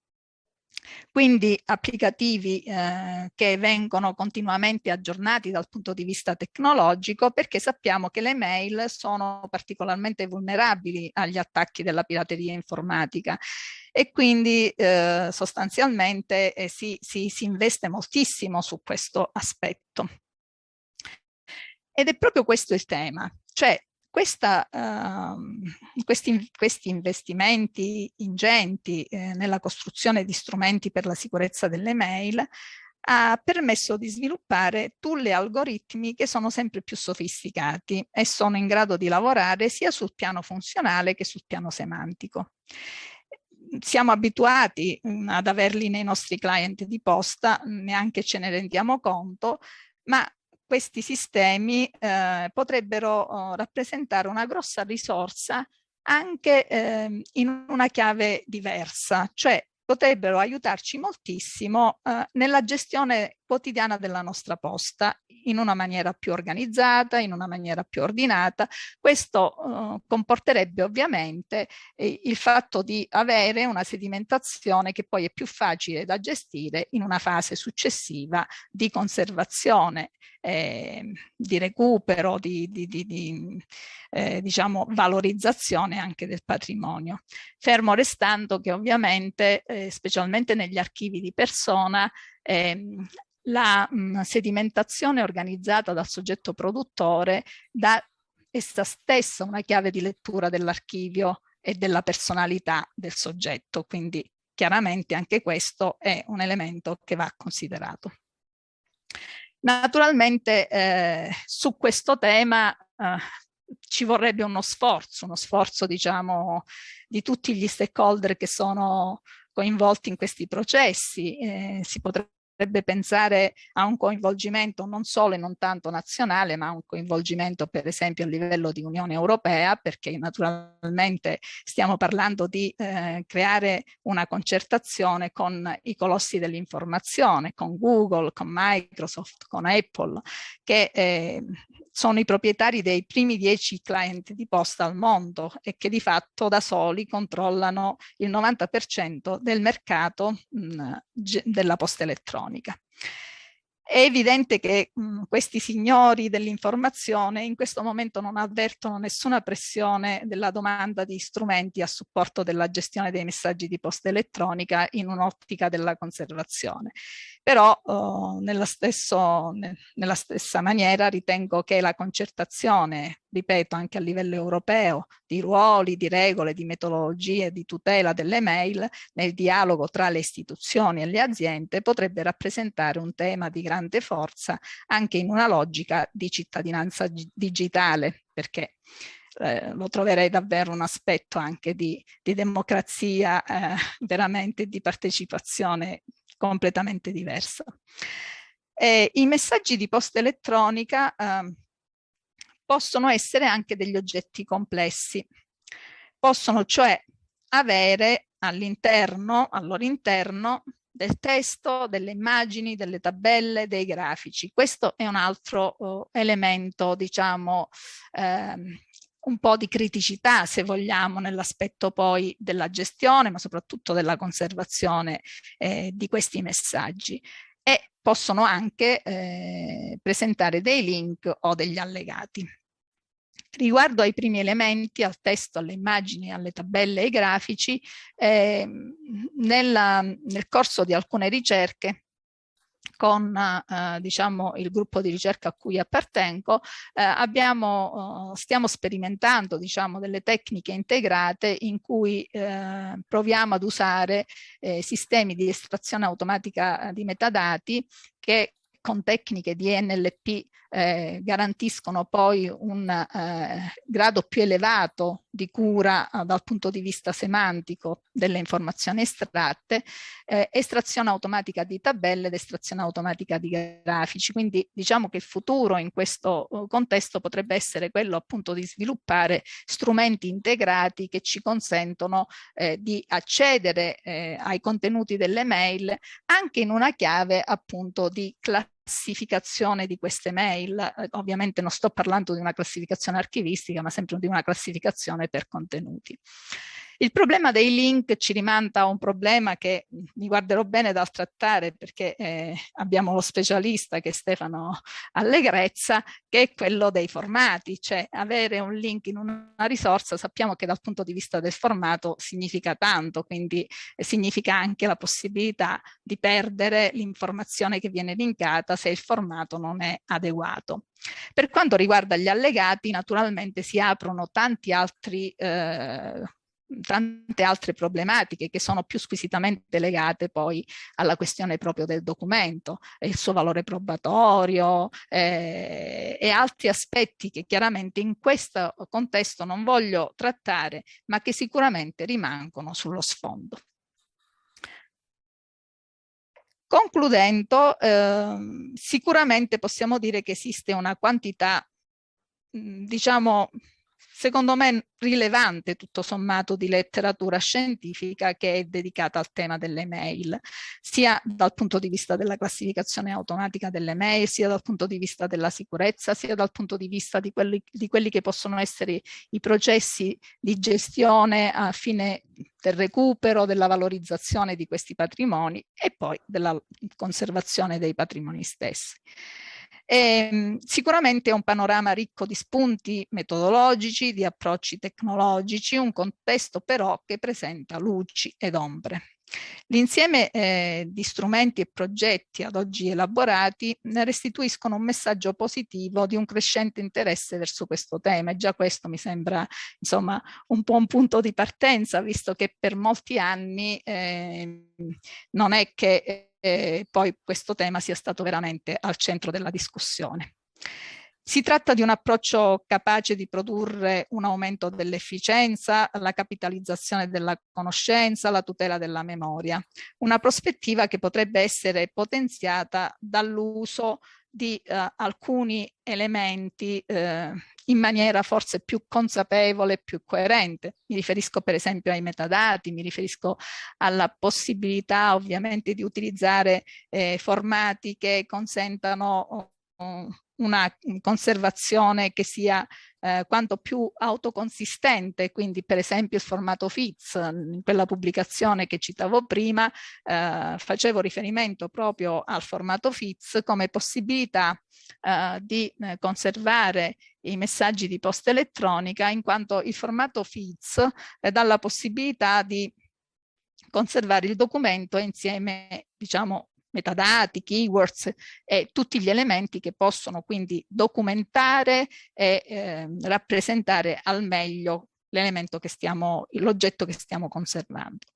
Quindi applicativi che vengono continuamente aggiornati dal punto di vista tecnologico, perché sappiamo che le mail sono particolarmente vulnerabili agli attacchi della pirateria informatica e quindi sostanzialmente si investe moltissimo su questo aspetto. Ed è proprio questo il tema, cioè questi investimenti ingenti nella costruzione di strumenti per la sicurezza delle mail ha permesso di sviluppare tool e algoritmi che sono sempre più sofisticati e sono in grado di lavorare sia sul piano funzionale che sul piano semantico. Siamo abituati ad averli nei nostri client di posta, neanche ce ne rendiamo conto, ma questi sistemi potrebbero rappresentare una grossa risorsa anche in una chiave diversa, cioè potrebbero aiutarci moltissimo nella gestione quotidiana della nostra posta in una maniera più organizzata, in una maniera più ordinata. Questo comporterebbe ovviamente il fatto di avere una sedimentazione che poi è più facile da gestire in una fase successiva di conservazione, di recupero, diciamo valorizzazione anche del patrimonio. Fermo restando che ovviamente, specialmente negli archivi di persona, la sedimentazione organizzata dal soggetto produttore dà essa stessa una chiave di lettura dell'archivio e della personalità del soggetto, quindi chiaramente anche questo è un elemento che va considerato. Naturalmente su questo tema ci vorrebbe uno sforzo diciamo di tutti gli stakeholder che sono coinvolti in questi processi. Si potrebbe pensare a un coinvolgimento non solo e non tanto nazionale, ma un coinvolgimento per esempio a livello di Unione Europea, perché naturalmente stiamo parlando di creare una concertazione con i colossi dell'informazione, con Google, con Microsoft, con Apple, che sono i proprietari dei primi 10 client di posta al mondo e che di fatto da soli controllano il 90% del mercato della posta elettronica. È evidente che questi signori dell'informazione in questo momento non avvertono nessuna pressione della domanda di strumenti a supporto della gestione dei messaggi di posta elettronica in un'ottica della conservazione. Però nella stessa maniera ritengo che la concertazione ripeto, anche a livello europeo, di ruoli, di regole, di metodologie di tutela delle mail nel dialogo tra le istituzioni e le aziende potrebbe rappresentare un tema di grande forza anche in una logica di cittadinanza digitale, perché lo troverei davvero un aspetto anche di democrazia veramente, di partecipazione completamente diversa. I messaggi di posta elettronica possono essere anche degli oggetti complessi, possono cioè avere al loro interno del testo, delle immagini, delle tabelle, dei grafici. Questo è un altro elemento, diciamo, un po' di criticità, se vogliamo, nell'aspetto poi della gestione, ma soprattutto della conservazione di questi messaggi. E possono anche presentare dei link o degli allegati. Riguardo ai primi elementi, al testo, alle immagini, alle tabelle e ai grafici, nel corso di alcune ricerche con diciamo, il gruppo di ricerca a cui appartengo, stiamo sperimentando, diciamo, delle tecniche integrate in cui proviamo ad usare sistemi di estrazione automatica di metadati che con tecniche di NLP garantiscono poi un grado più elevato di cura dal punto di vista semantico delle informazioni estratte, estrazione automatica di tabelle ed estrazione automatica di grafici. Quindi diciamo che il futuro in questo contesto potrebbe essere quello appunto di sviluppare strumenti integrati che ci consentono di accedere ai contenuti delle mail anche in una chiave appunto di classificazione di queste mail. Ovviamente non sto parlando di una classificazione archivistica, ma sempre di una classificazione per contenuti. Il problema dei link ci rimanda a un problema che mi guarderò bene dal trattare, perché abbiamo lo specialista che è Stefano Allegrezza, che è quello dei formati, cioè avere un link in una risorsa sappiamo che dal punto di vista del formato significa tanto, quindi significa anche la possibilità di perdere l'informazione che viene linkata se il formato non è adeguato. Per quanto riguarda gli allegati, naturalmente si aprono tante altre problematiche che sono più squisitamente legate poi alla questione proprio del documento, il suo valore probatorio e altri aspetti che chiaramente in questo contesto non voglio trattare, ma che sicuramente rimangono sullo sfondo. Concludendo, sicuramente possiamo dire che esiste una quantità, diciamo, secondo me rilevante tutto sommato di letteratura scientifica che è dedicata al tema delle mail, sia dal punto di vista della classificazione automatica delle mail, sia dal punto di vista della sicurezza, sia dal punto di vista di quelli che possono essere i processi di gestione a fine del recupero, della valorizzazione di questi patrimoni e poi della conservazione dei patrimoni stessi. Sicuramente è un panorama ricco di spunti metodologici, di approcci tecnologici, un contesto però che presenta luci ed ombre. L'insieme di strumenti e progetti ad oggi elaborati restituiscono un messaggio positivo di un crescente interesse verso questo tema, e già questo mi sembra insomma un po' un punto di partenza, visto che per molti anni non è che poi questo tema sia stato veramente al centro della discussione. Si tratta di un approccio capace di produrre un aumento dell'efficienza, la capitalizzazione della conoscenza, la tutela della memoria, una prospettiva che potrebbe essere potenziata dall'uso di alcuni elementi in maniera forse più consapevole e più coerente. Mi riferisco per esempio ai metadati, mi riferisco alla possibilità ovviamente di utilizzare formati che consentano una conservazione che sia quanto più autoconsistente, quindi per esempio il formato FITS. In quella pubblicazione che citavo prima facevo riferimento proprio al formato FITS come possibilità di conservare i messaggi di posta elettronica, in quanto il formato FITS dà la possibilità di conservare il documento insieme, diciamo, metadati, keywords e tutti gli elementi che possono quindi documentare e rappresentare al meglio l'oggetto che stiamo conservando.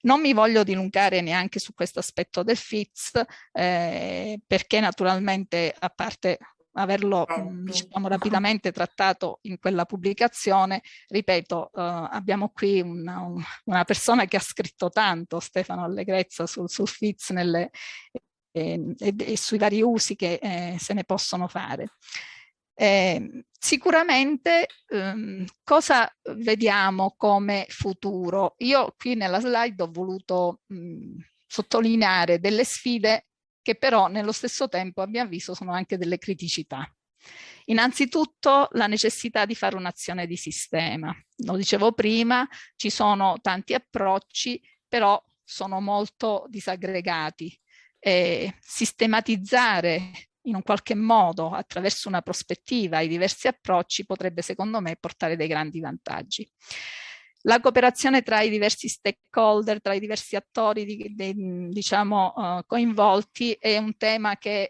Non mi voglio dilungare neanche su questo aspetto del FITS, perché naturalmente, a parte averlo diciamo, rapidamente trattato in quella pubblicazione, ripeto, abbiamo qui una persona che ha scritto tanto, Stefano Allegrezza, sul FITS e sui vari usi che se ne possono fare. Sicuramente cosa vediamo come futuro? Io qui nella slide ho voluto sottolineare delle sfide che però nello stesso tempo, a mio avviso, sono anche delle criticità. Innanzitutto la necessità di fare un'azione di sistema. Lo dicevo prima, ci sono tanti approcci, però sono molto disaggregati. Sistematizzare in un qualche modo attraverso una prospettiva i diversi approcci potrebbe, secondo me, portare dei grandi vantaggi. La cooperazione tra i diversi stakeholder, tra i diversi attori diciamo, coinvolti è un tema che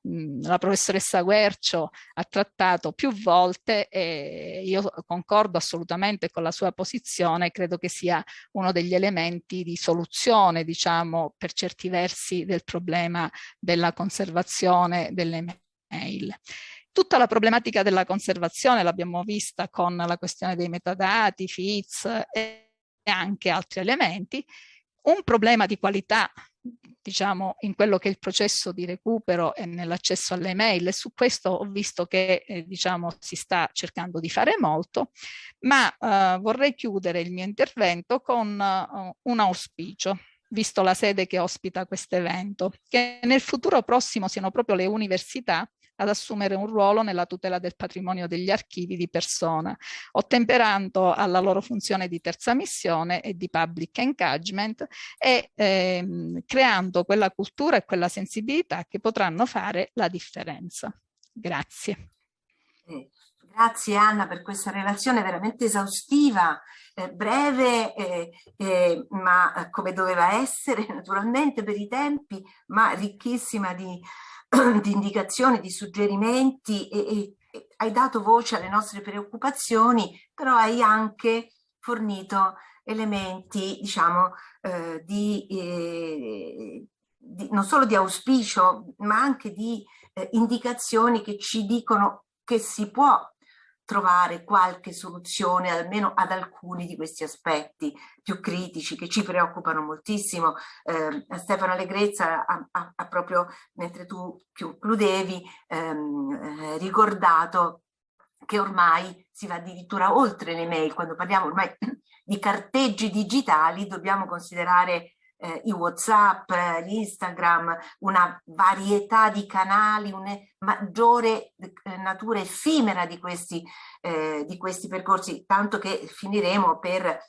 la professoressa Guercio ha trattato più volte e io concordo assolutamente con la sua posizione, credo che sia uno degli elementi di soluzione, diciamo, per certi versi del problema della conservazione delle mail. Tutta la problematica della conservazione l'abbiamo vista con la questione dei metadati, FITS e anche altri elementi. Un problema di qualità, diciamo, in quello che è il processo di recupero e nell'accesso alle mail, e su questo ho visto che diciamo, si sta cercando di fare molto, ma vorrei chiudere il mio intervento con un auspicio, visto la sede che ospita questo evento, che nel futuro prossimo siano proprio le università ad assumere un ruolo nella tutela del patrimonio degli archivi di persona, ottemperando alla loro funzione di terza missione e di public engagement e creando quella cultura e quella sensibilità che potranno fare la differenza. Grazie. Grazie Anna per questa relazione veramente esaustiva, breve, ma come doveva essere naturalmente per i tempi, ma ricchissima di indicazioni, di suggerimenti e hai dato voce alle nostre preoccupazioni, però hai anche fornito elementi, diciamo, non solo di auspicio, ma anche di indicazioni che ci dicono che si può trovare qualche soluzione almeno ad alcuni di questi aspetti più critici che ci preoccupano moltissimo. Stefano Allegrezza ha proprio, mentre tu concludevi, ricordato che ormai si va addirittura oltre le mail. Quando parliamo ormai di carteggi digitali dobbiamo considerare i WhatsApp, l'Instagram, una varietà di canali, una maggiore natura effimera di questi percorsi, tanto che finiremo per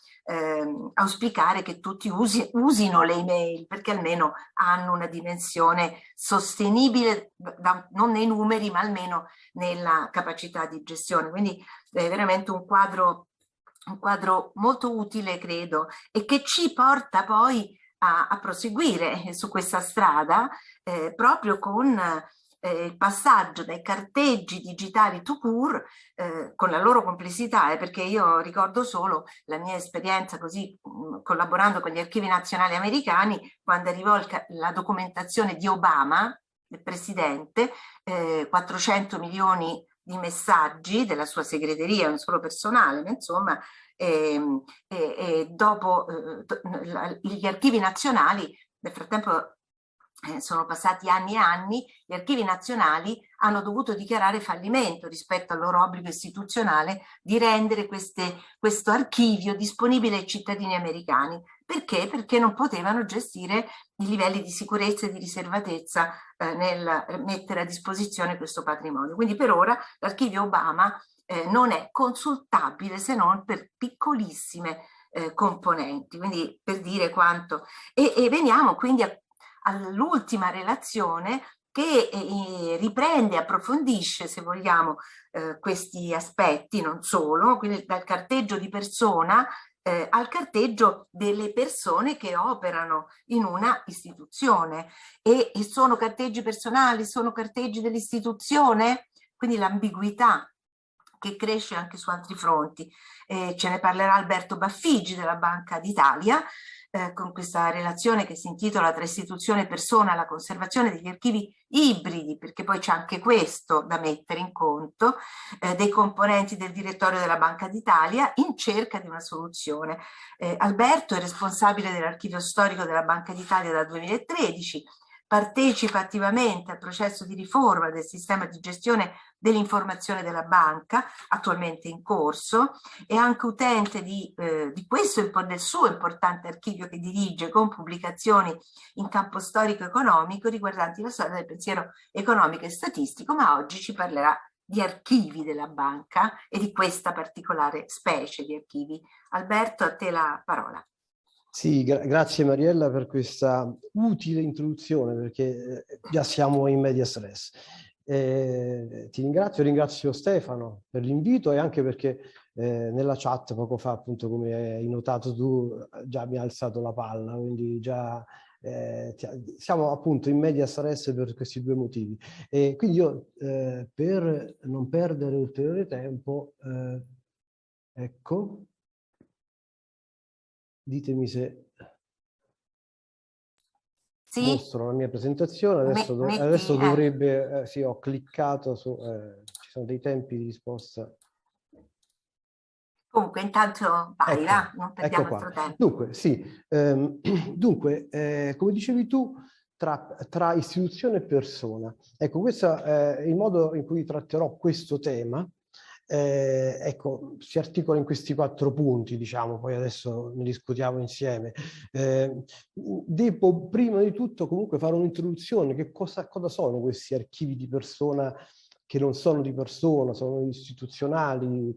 auspicare che tutti usino le email, perché almeno hanno una dimensione sostenibile, non nei numeri, ma almeno nella capacità di gestione. Quindi è veramente un quadro molto utile, credo, e che ci porta poi a proseguire su questa strada proprio con il passaggio dai carteggi digitali tout court, con la loro complessità, perché io ricordo solo la mia esperienza così collaborando con gli archivi nazionali americani, quando arrivò la documentazione di Obama, del presidente, 400 milioni di messaggi della sua segreteria, non solo personale, ma insomma, dopo gli archivi nazionali, nel frattempo sono passati anni e anni, gli archivi nazionali hanno dovuto dichiarare fallimento rispetto al loro obbligo istituzionale di rendere questo archivio disponibile ai cittadini americani. Perché? Perché non potevano gestire i livelli di sicurezza e di riservatezza nel mettere a disposizione questo patrimonio. Quindi per ora l'archivio Obama non è consultabile se non per piccolissime componenti, quindi per dire quanto. E veniamo quindi all'ultima relazione che riprende e approfondisce, se vogliamo, questi aspetti, non solo, quindi dal carteggio di persona al carteggio delle persone che operano in una istituzione e sono carteggi personali, sono carteggi dell'istituzione, quindi l'ambiguità che cresce anche su altri fronti. Ce ne parlerà Alberto Baffigi della Banca d'Italia con questa relazione che si intitola Tra istituzione e persona, la conservazione degli archivi ibridi, perché poi c'è anche questo da mettere in conto, dei componenti del direttorio della Banca d'Italia in cerca di una soluzione. Alberto è responsabile dell'archivio storico della Banca d'Italia dal 2013, partecipa attivamente al processo di riforma del sistema di gestione dell'informazione della banca, attualmente in corso, è anche utente del suo importante archivio che dirige con pubblicazioni in campo storico-economico riguardanti la storia del pensiero economico e statistico, ma oggi ci parlerà di archivi della banca e di questa particolare specie di archivi. Alberto, a te la parola. Sì, grazie Mariella per questa utile introduzione, perché già siamo in medias res. Ti ringrazio Stefano per l'invito e anche perché nella chat poco fa, appunto, come hai notato tu, già mi ha alzato la palla, quindi già siamo appunto in medias res per questi due motivi. E quindi io, per non perdere ulteriore tempo, ecco, ditemi se sì, mostro la mia presentazione. Adesso dovrebbe, sì, ho cliccato su, ci sono dei tempi di risposta. Comunque intanto vai, ecco, va, non perdiamo ecco altro tempo. Dunque, sì, come dicevi tu, tra istituzione e persona. Ecco, questo è il modo in cui tratterò questo tema. Ecco, si articola in questi 4 punti, diciamo, poi adesso ne discutiamo insieme. Devo prima di tutto comunque fare un'introduzione. Che cosa sono questi archivi di persona che non sono di persona, sono istituzionali?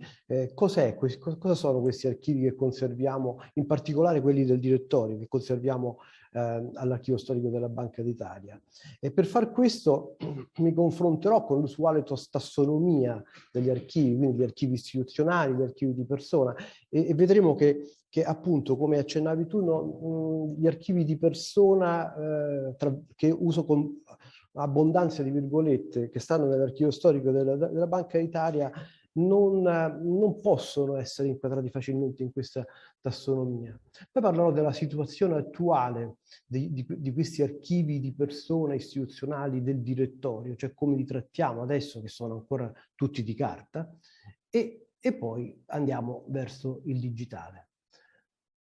Cosa sono questi archivi che conserviamo, in particolare quelli del direttorio, che conserviamo all'archivio storico della Banca d'Italia? E per far questo mi confronterò con l'usuale tassonomia degli archivi, quindi gli archivi istituzionali, gli archivi di persona, e vedremo che appunto, come accennavi tu, gli archivi di persona, che uso con abbondanza di virgolette, che stanno nell'archivio storico della Banca d'Italia, non possono essere inquadrati facilmente in questa tassonomia. Poi parlerò della situazione attuale di questi archivi di persona istituzionali del direttorio, cioè come li trattiamo adesso che sono ancora tutti di carta, e poi andiamo verso il digitale.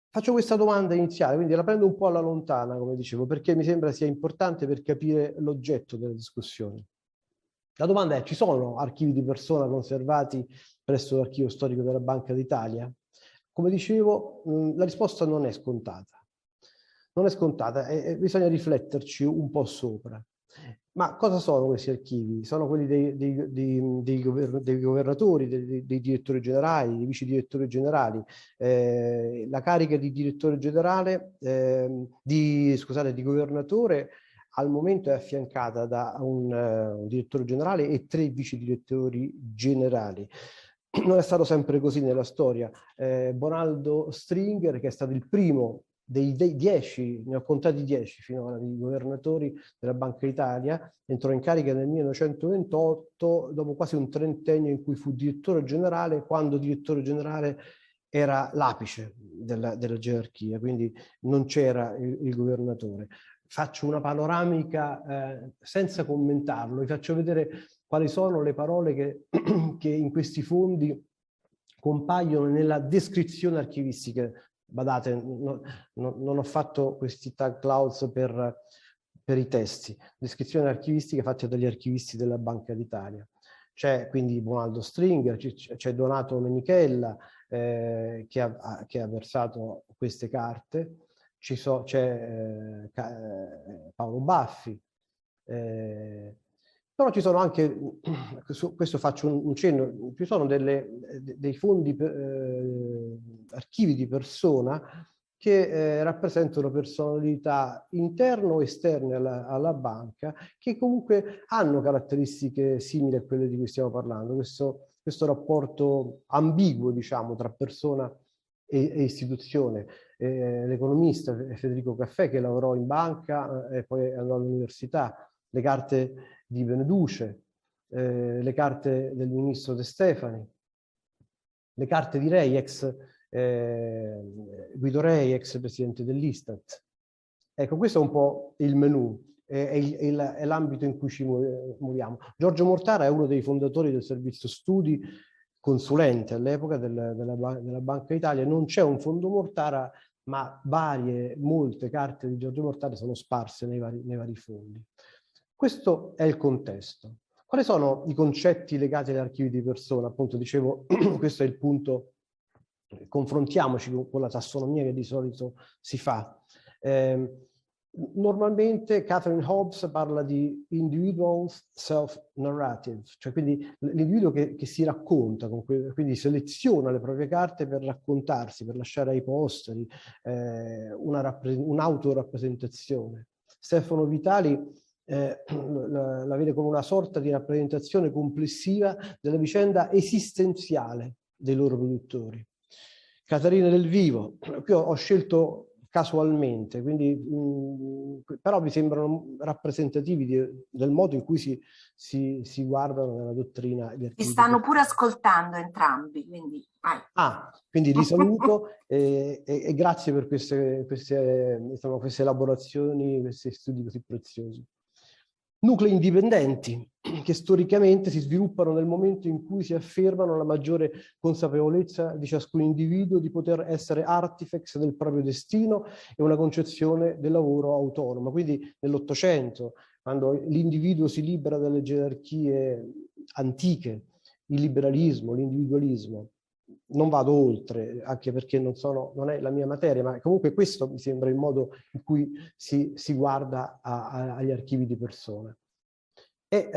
Faccio questa domanda iniziale, quindi la prendo un po' alla lontana, come dicevo, perché mi sembra sia importante per capire l'oggetto della discussione. La domanda è: ci sono archivi di persona conservati presso l'archivio storico della Banca d'Italia? Come dicevo, la risposta non è scontata. Non è scontata e bisogna rifletterci un po' sopra. Ma cosa sono questi archivi? Sono quelli dei governatori, dei direttori generali, dei vice direttori generali. La carica di direttore generale, di governatore, al momento è affiancata da un direttore generale e 3 vice direttori generali. Non è stato sempre così nella storia. Bonaldo Stringer, che è stato il primo dei 10, ne ho contati 10 finora, di governatori della Banca d'Italia, entrò in carica nel 1928, dopo quasi un trentennio in cui fu direttore generale, quando direttore generale era l'apice della gerarchia, quindi non c'era il governatore. Faccio una panoramica senza commentarlo, vi faccio vedere quali sono le parole che in questi fondi compaiono nella descrizione archivistica. Badate, non ho fatto questi tag clouds per i testi. Descrizione archivistica fatta dagli archivisti della Banca d'Italia. C'è quindi Bonaldo Stringer, c'è Donato Menichella che ha versato queste carte, c'è Paolo Baffi, però ci sono anche, su questo faccio un cenno, ci sono dei fondi, archivi di persona che rappresentano personalità interne o esterne alla banca, che comunque hanno caratteristiche simili a quelle di cui stiamo parlando. Questo rapporto ambiguo, diciamo, tra persona e istituzione. L'economista Federico Caffè, che lavorò in banca e poi andò all'università, le carte di Beneduce, le carte del ministro De Stefani, le carte di Rei, Guido Rei, ex presidente dell'Istat. Ecco, questo è un po' il menù, è l'ambito in cui ci muoviamo. Giorgio Mortara è uno dei fondatori del servizio studi, consulente all'epoca della Banca Italia. Non c'è un fondo Mortara, ma molte carte di Giorgio Mortara sono sparse nei vari fondi. Questo è il contesto. Quali sono i concetti legati agli archivi di persona? Appunto, dicevo, questo è il punto, confrontiamoci con la tassonomia che di solito si fa. Normalmente Catherine Hobbes parla di individual self-narrative, cioè quindi l'individuo che si racconta, quindi seleziona le proprie carte per raccontarsi, per lasciare ai posteri un'autorappresentazione. Stefano Vitali la vede come una sorta di rappresentazione complessiva della vicenda esistenziale dei loro produttori. Caterina Del Vivo, qui ho scelto casualmente, quindi, però mi sembrano rappresentativi del modo in cui si guardano nella dottrina. Vi stanno pure ascoltando entrambi, quindi vai. Quindi li saluto e grazie per queste elaborazioni, questi studi così preziosi. Nuclei indipendenti che storicamente si sviluppano nel momento in cui si affermano la maggiore consapevolezza di ciascun individuo di poter essere artifex del proprio destino e una concezione del lavoro autonoma. Quindi nell'Ottocento, quando l'individuo si libera dalle gerarchie antiche, il liberalismo, l'individualismo, non vado oltre, anche perché non è la mia materia, ma comunque questo mi sembra il modo in cui si guarda agli archivi di persona. E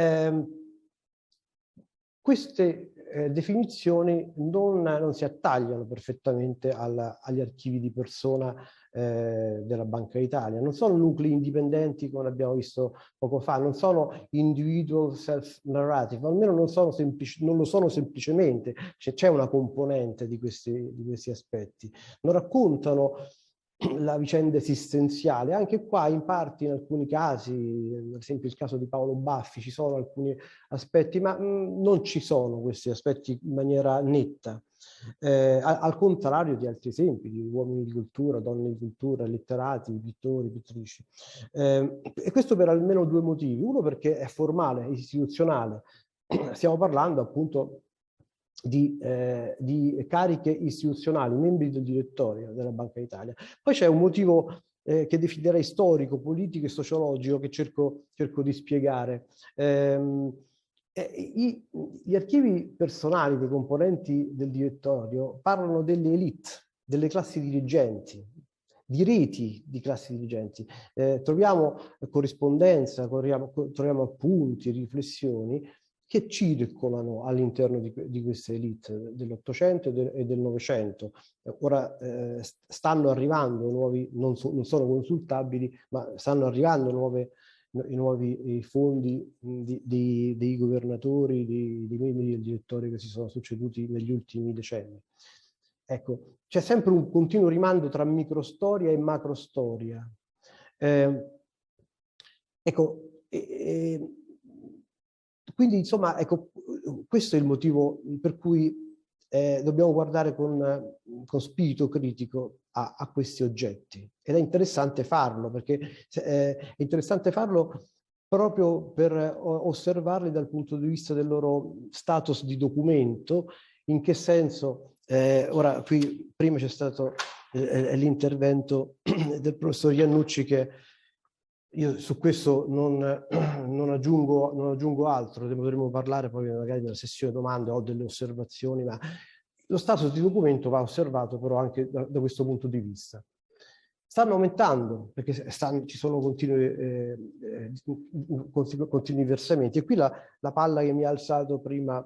queste definizioni non si attagliano perfettamente agli archivi di persona della Banca d'Italia. Non sono nuclei indipendenti, come abbiamo visto poco fa, non sono individual self-narrative, almeno non lo sono semplicemente, c'è una componente di questi aspetti. Non raccontano la vicenda esistenziale, anche qua in parte, in alcuni casi, ad esempio il caso di Paolo Baffi, ci sono alcuni aspetti, ma non ci sono questi aspetti in maniera netta. Al contrario di altri esempi, di uomini di cultura, donne di cultura, letterati, pittori, pittrici. E questo per almeno due motivi. Uno, perché è formale, è istituzionale. Stiamo parlando appunto di cariche istituzionali, membri del direttorio della Banca d'Italia. Poi c'è un motivo che definirei storico, politico e sociologico che cerco di spiegare. Gli archivi personali dei componenti del direttorio parlano delle elite, delle classi dirigenti, di reti di classi dirigenti. Troviamo corrispondenza, troviamo appunti, riflessioni che circolano all'interno di queste elite dell'Ottocento e del Novecento. Ora stanno arrivando nuovi, non sono consultabili, ma stanno arrivando i nuovi fondi dei governatori, dei membri del direttorio che si sono succeduti negli ultimi decenni. Ecco, c'è sempre un continuo rimando tra microstoria e macrostoria. Quindi, insomma, ecco, questo è il motivo per cui dobbiamo guardare con spirito critico a questi oggetti. Ed è interessante farlo, perché è interessante farlo proprio per osservarli dal punto di vista del loro status di documento. In che senso? Ora, qui prima c'è stato l'intervento del professor Iannucci, che io su questo non aggiungo altro, ne potremo parlare poi magari nella sessione domande o delle osservazioni, ma lo status di documento va osservato però anche da questo punto di vista. Stanno aumentando perché ci sono continui versamenti, e qui la palla che mi ha alzato prima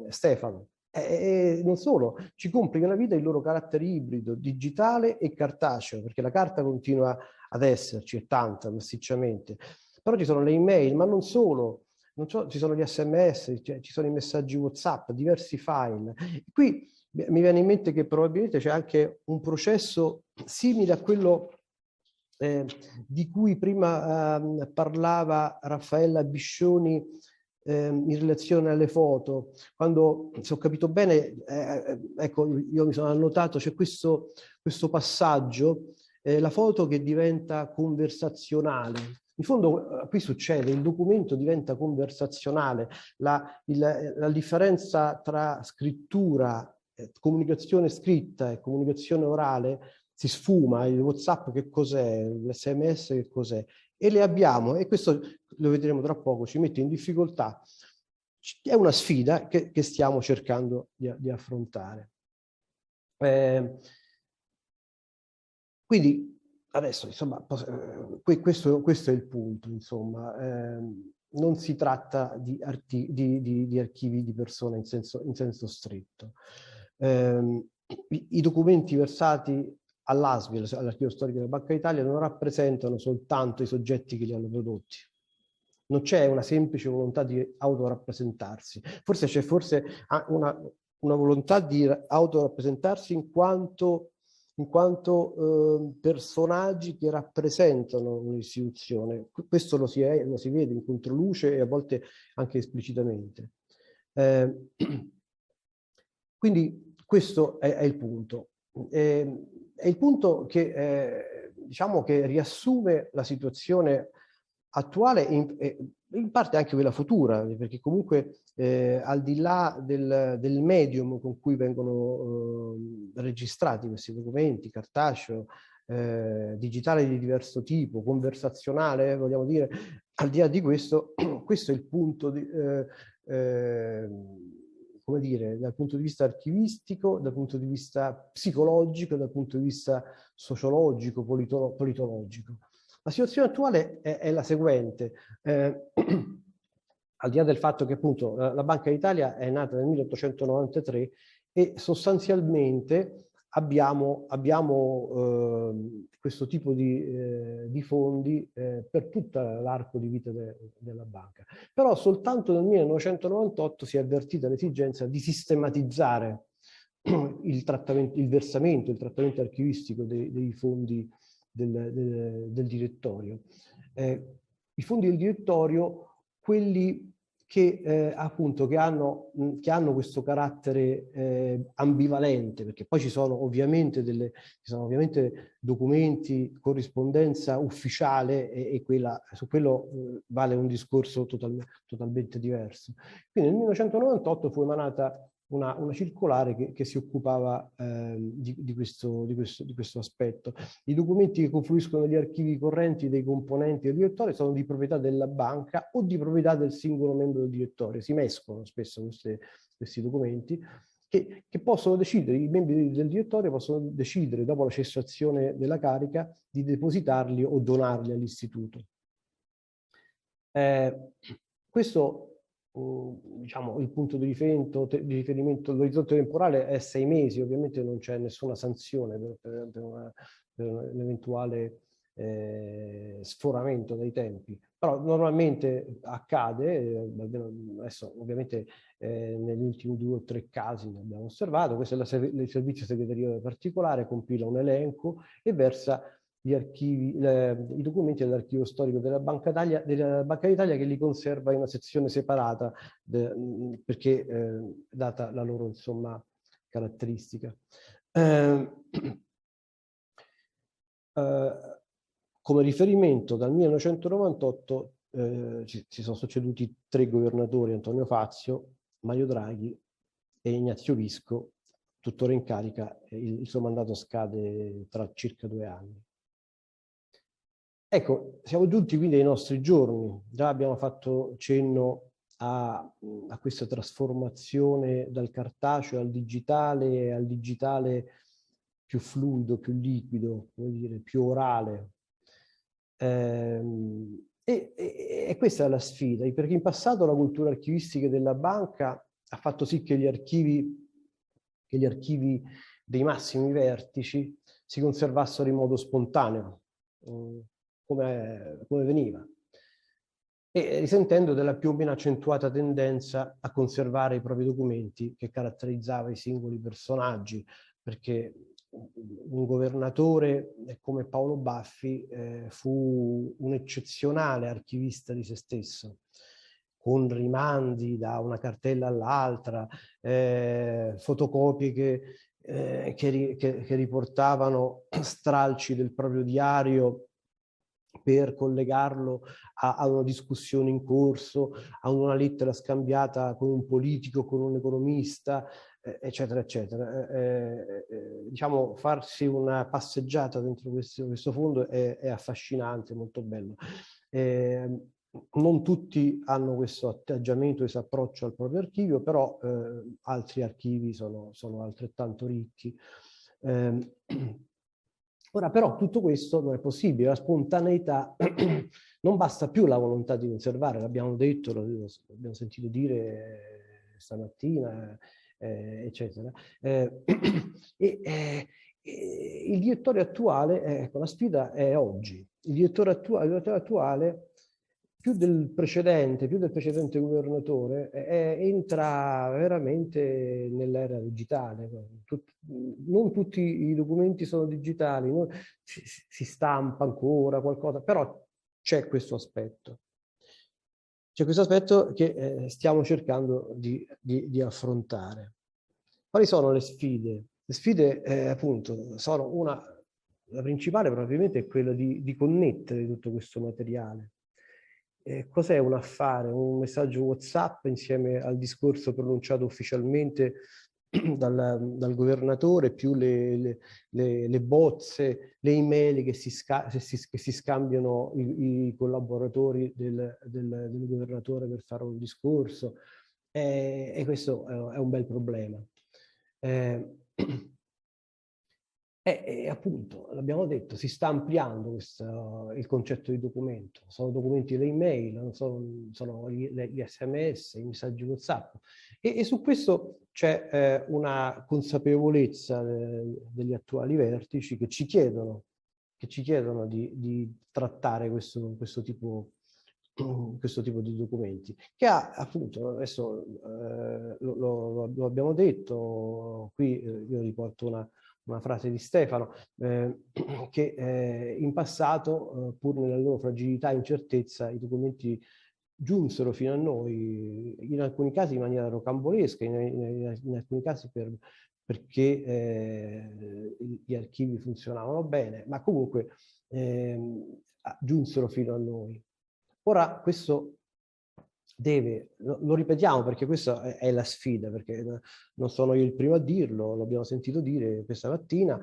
Stefano. Non solo, ci complica la vita il loro carattere ibrido, digitale e cartaceo, perché la carta continua ad esserci, è tanta, massicciamente. Però ci sono le email, ma non solo, ci sono gli SMS, ci sono i messaggi WhatsApp, diversi file. Qui mi viene in mente che probabilmente c'è anche un processo simile a quello di cui prima parlava Raffaella Biscioni in relazione alle foto. Quando, se ho capito bene, ecco, io mi sono annotato, c'è questo passaggio, la foto che diventa conversazionale. In fondo qui succede, il documento diventa conversazionale, la differenza tra scrittura, comunicazione scritta e comunicazione orale si sfuma. Il WhatsApp che cos'è, l'SMS che cos'è, e le abbiamo, e questo lo vedremo tra poco, ci mette in difficoltà. È una sfida che stiamo cercando di affrontare. Quindi adesso, insomma, questo è il punto, insomma. Non si tratta di archivi di persona in senso stretto. I documenti versati all'ASVI, all'Archivio Storico della Banca d'Italia, non rappresentano soltanto i soggetti che li hanno prodotti. Non c'è una semplice volontà di autorappresentarsi. Forse c'è una volontà di autorappresentarsi in quanto personaggi che rappresentano un'istituzione. Questo lo si vede in controluce e a volte anche esplicitamente. Quindi questo è il punto. È il punto che, diciamo, che riassume la situazione attuale e in parte anche quella futura, perché comunque al di là del medium con cui vengono registrati questi documenti, cartaceo, digitale di diverso tipo, conversazionale, vogliamo dire, al di là di questo, questo è il punto come dire, dal punto di vista archivistico, dal punto di vista psicologico, dal punto di vista sociologico, politologico. La situazione attuale è la seguente. Al di là del fatto che appunto la Banca d'Italia è nata nel 1893 e sostanzialmente abbiamo questo tipo di fondi per tutto l'arco di vita della banca. Però soltanto nel 1998 si è avvertita l'esigenza di sistematizzare il trattamento archivistico dei fondi del direttorio. I fondi del direttorio, quelli che appunto che hanno questo carattere ambivalente, perché poi ci sono ovviamente documenti, corrispondenza ufficiale e su quello vale un discorso totalmente diverso. Quindi nel 1998 fu emanata una circolare che si occupava di questo aspetto. I documenti che confluiscono negli archivi correnti dei componenti del direttorio sono di proprietà della banca o di proprietà del singolo membro del direttorio. Si mescolano spesso questi documenti che possono decidere, i membri del direttorio possono decidere, dopo la cessazione della carica, di depositarli o donarli all'istituto. Questo, diciamo, il punto di riferimento, l'orizzonte temporale è 6 mesi, ovviamente non c'è nessuna sanzione per un eventuale sforamento dei tempi, però normalmente accade, adesso ovviamente negli ultimi 2 o 3 casi ne abbiamo osservato. Questo è il servizio segreteria particolare, compila un elenco e versa i documenti dell'archivio storico della Banca d'Italia, che li conserva in una sezione separata perché data la loro, insomma, caratteristica. Come riferimento dal 1998 si sono succeduti 3 governatori: Antonio Fazio, Mario Draghi e Ignazio Visco, tuttora in carica. Il suo mandato scade tra circa 2 anni. Ecco, siamo giunti quindi ai nostri giorni. Già abbiamo fatto cenno a questa trasformazione dal cartaceo al digitale più fluido, più liquido, come dire, più orale. E questa è la sfida, perché in passato la cultura archivistica della banca ha fatto sì che gli archivi dei massimi vertici si conservassero in modo spontaneo, come veniva. e risentendo della più o meno accentuata tendenza a conservare i propri documenti che caratterizzava i singoli personaggi, perché un governatore come Paolo Baffi fu un eccezionale archivista di se stesso, con rimandi da una cartella all'altra, fotocopie che riportavano stralci del proprio diario per collegarlo a una discussione in corso, a una lettera scambiata con un politico, con un economista, eccetera, eccetera. Diciamo, farsi una passeggiata dentro questo fondo è affascinante, molto bello. Non tutti hanno questo atteggiamento, questo approccio al proprio archivio, però altri archivi sono altrettanto ricchi. Ora però tutto questo non è possibile, la spontaneità non basta più la volontà di conservare, l'abbiamo detto, l'abbiamo sentito dire stamattina, eccetera. Il direttore attuale, ecco, la sfida è oggi. Il direttore attuale più del precedente governatore, entra veramente nell'era digitale. Non tutti i documenti sono digitali, si stampa ancora qualcosa, però c'è questo aspetto. C'è questo aspetto che stiamo cercando di affrontare. Quali sono le sfide? Le sfide, appunto, sono la principale probabilmente è quella di connettere tutto questo materiale. Cos'è un affare? Un messaggio WhatsApp insieme al discorso pronunciato ufficialmente dal governatore, più le bozze, le email che si scambiano i collaboratori del governatore per fare un discorso, e questo è un bel problema. Appunto, l'abbiamo detto, si sta ampliando il concetto di documento. Sono documenti, le email, sono gli SMS, i messaggi WhatsApp. E su questo c'è una consapevolezza degli attuali vertici che ci chiedono di trattare questo tipo di documenti, che ha appunto, adesso lo abbiamo detto, qui io riporto una frase di Stefano, che in passato, pur nella loro fragilità e incertezza, i documenti giunsero fino a noi, in alcuni casi in maniera rocambolesca, in alcuni casi perché gli archivi funzionavano bene, ma comunque giunsero fino a noi. Ora questo lo ripetiamo perché questa è la sfida, perché non sono io il primo a dirlo, l'abbiamo sentito dire questa mattina,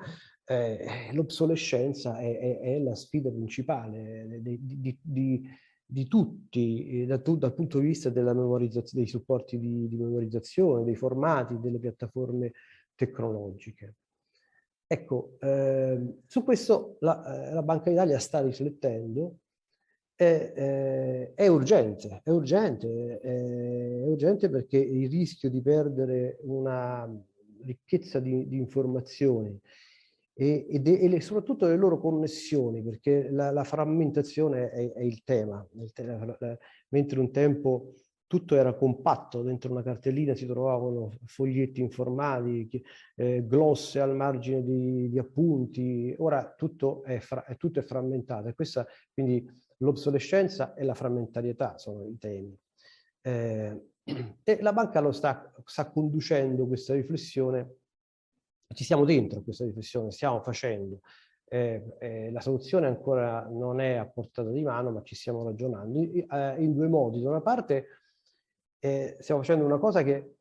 l'obsolescenza è la sfida principale di tutti, dal punto di vista della memorizzazione, dei supporti di memorizzazione, dei formati, delle piattaforme tecnologiche. Ecco, su questo la Banca d'Italia sta riflettendo. È urgente perché il rischio di una ricchezza di informazioni e soprattutto le loro connessioni, perché la frammentazione è il tema. Mentre un tempo tutto era compatto, dentro una cartellina si trovavano foglietti informali, glosse al margine di appunti, ora tutto è frammentato, e questa quindi l'obsolescenza e la frammentarietà sono i temi. E la banca sta conducendo questa riflessione, ci siamo dentro questa riflessione, stiamo facendo. La soluzione ancora non è a portata di mano, ma ci stiamo ragionando in due modi. Da una parte stiamo facendo una cosa che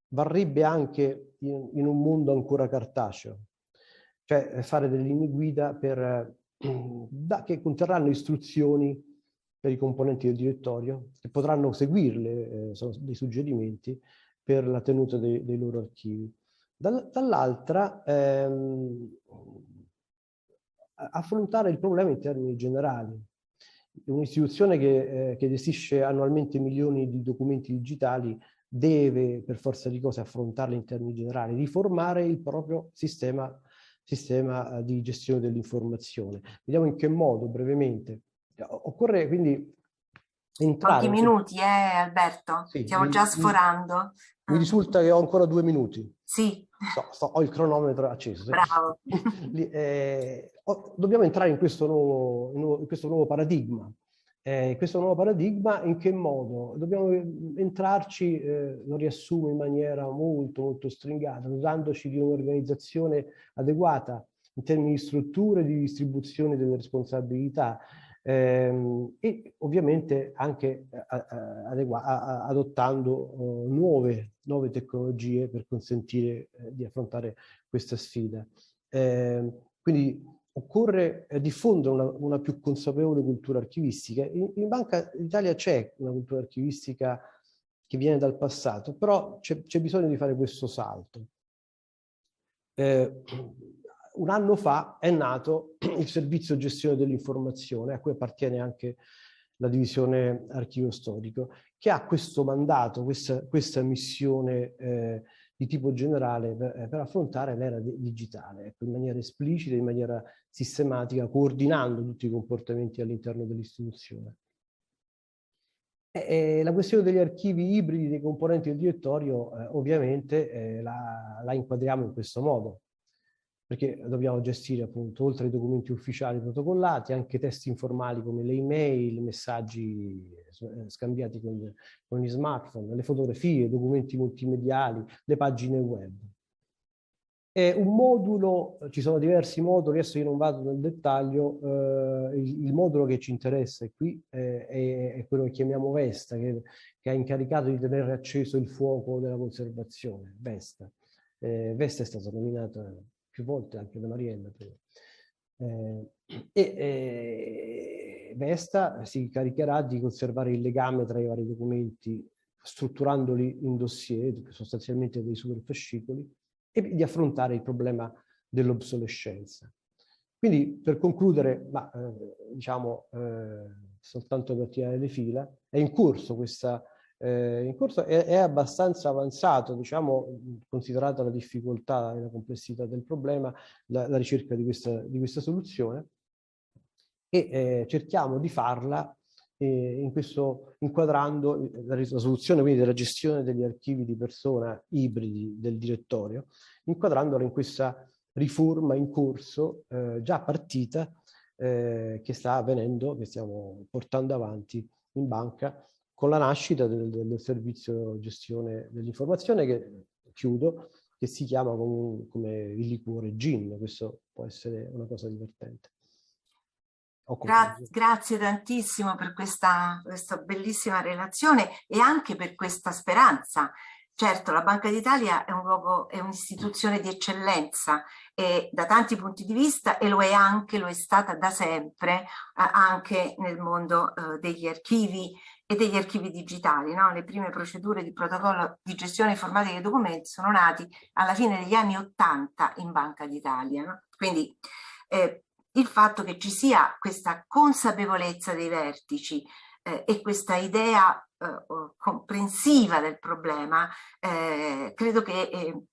varrebbe anche in un mondo ancora cartaceo, cioè fare delle linee guida che conterranno istruzioni per i componenti del direttorio, che potranno seguirle, sono dei suggerimenti per la tenuta dei loro archivi. Dall'altra, affrontare il problema in termini generali. Un'istituzione che gestisce annualmente milioni di documenti digitali deve, per forza di cose, affrontarli in termini generali, riformare il proprio sistema di gestione dell'informazione. Vediamo in che modo, brevemente. Occorre quindi entrare... Pochi minuti, Alberto? Sì, stiamo già sforando. Mi risulta che ho ancora 2 minuti. Sì. Ho il cronometro acceso. Bravo. Dobbiamo entrare in questo nuovo paradigma. Questo nuovo paradigma in che modo? Dobbiamo entrarci, lo riassumo in maniera molto, molto stringata, usandoci di un'organizzazione adeguata in termini di strutture e di distribuzione delle responsabilità, e ovviamente anche adottando nuove tecnologie per consentire di affrontare questa sfida. Quindi occorre diffondere una più consapevole cultura archivistica. In Banca d'Italia c'è una cultura archivistica che viene dal passato, però c'è bisogno di fare questo salto. Un anno fa è nato il servizio gestione dell'informazione, a cui appartiene anche la divisione archivio storico, che ha questo mandato, questa missione di tipo generale per affrontare l'era digitale, ecco, in maniera esplicita, in maniera sistematica, coordinando tutti i comportamenti all'interno dell'istituzione. La questione degli archivi ibridi dei componenti del direttorio ovviamente la inquadriamo in questo modo, perché dobbiamo gestire appunto, oltre ai documenti ufficiali protocollati, anche testi informali come le email, messaggi scambiati con gli smartphone, le fotografie, documenti multimediali, le pagine web. Un modulo, ci sono diversi moduli, adesso io non vado nel dettaglio, il modulo che ci interessa qui è quello che chiamiamo Vesta, che è incaricato di tenere acceso il fuoco della conservazione, Vesta. Vesta è stata nominata più volte anche da Mariella. Vesta si caricherà di conservare il legame tra i vari documenti, strutturandoli in dossier, sostanzialmente dei superfascicoli, e di affrontare il problema dell'obsolescenza. Quindi, per concludere, soltanto per tirare le fila, è in corso è abbastanza avanzato, diciamo, considerata la difficoltà e la complessità del problema, la ricerca di questa soluzione, e cerchiamo di farla inquadrando la soluzione quindi della gestione degli archivi di persona ibridi del direttorio, inquadrandola in questa riforma in corso, già partita, che sta avvenendo, che stiamo portando avanti in banca, con la nascita del servizio gestione dell'informazione, che chiudo, che si chiama come il liquore gin. Questo può essere una cosa divertente. Grazie tantissimo per questa bellissima relazione e anche per questa speranza. Certo, la Banca d'Italia è un luogo, è un'istituzione di eccellenza da tanti punti di vista, e lo è stata da sempre anche nel mondo degli archivi e degli archivi digitali, no? Le prime procedure di protocollo di gestione informatica dei documenti sono nati alla fine degli anni *80 in Banca d'Italia, no? Quindi il fatto che ci sia questa consapevolezza dei vertici e questa idea comprensiva del problema, credo che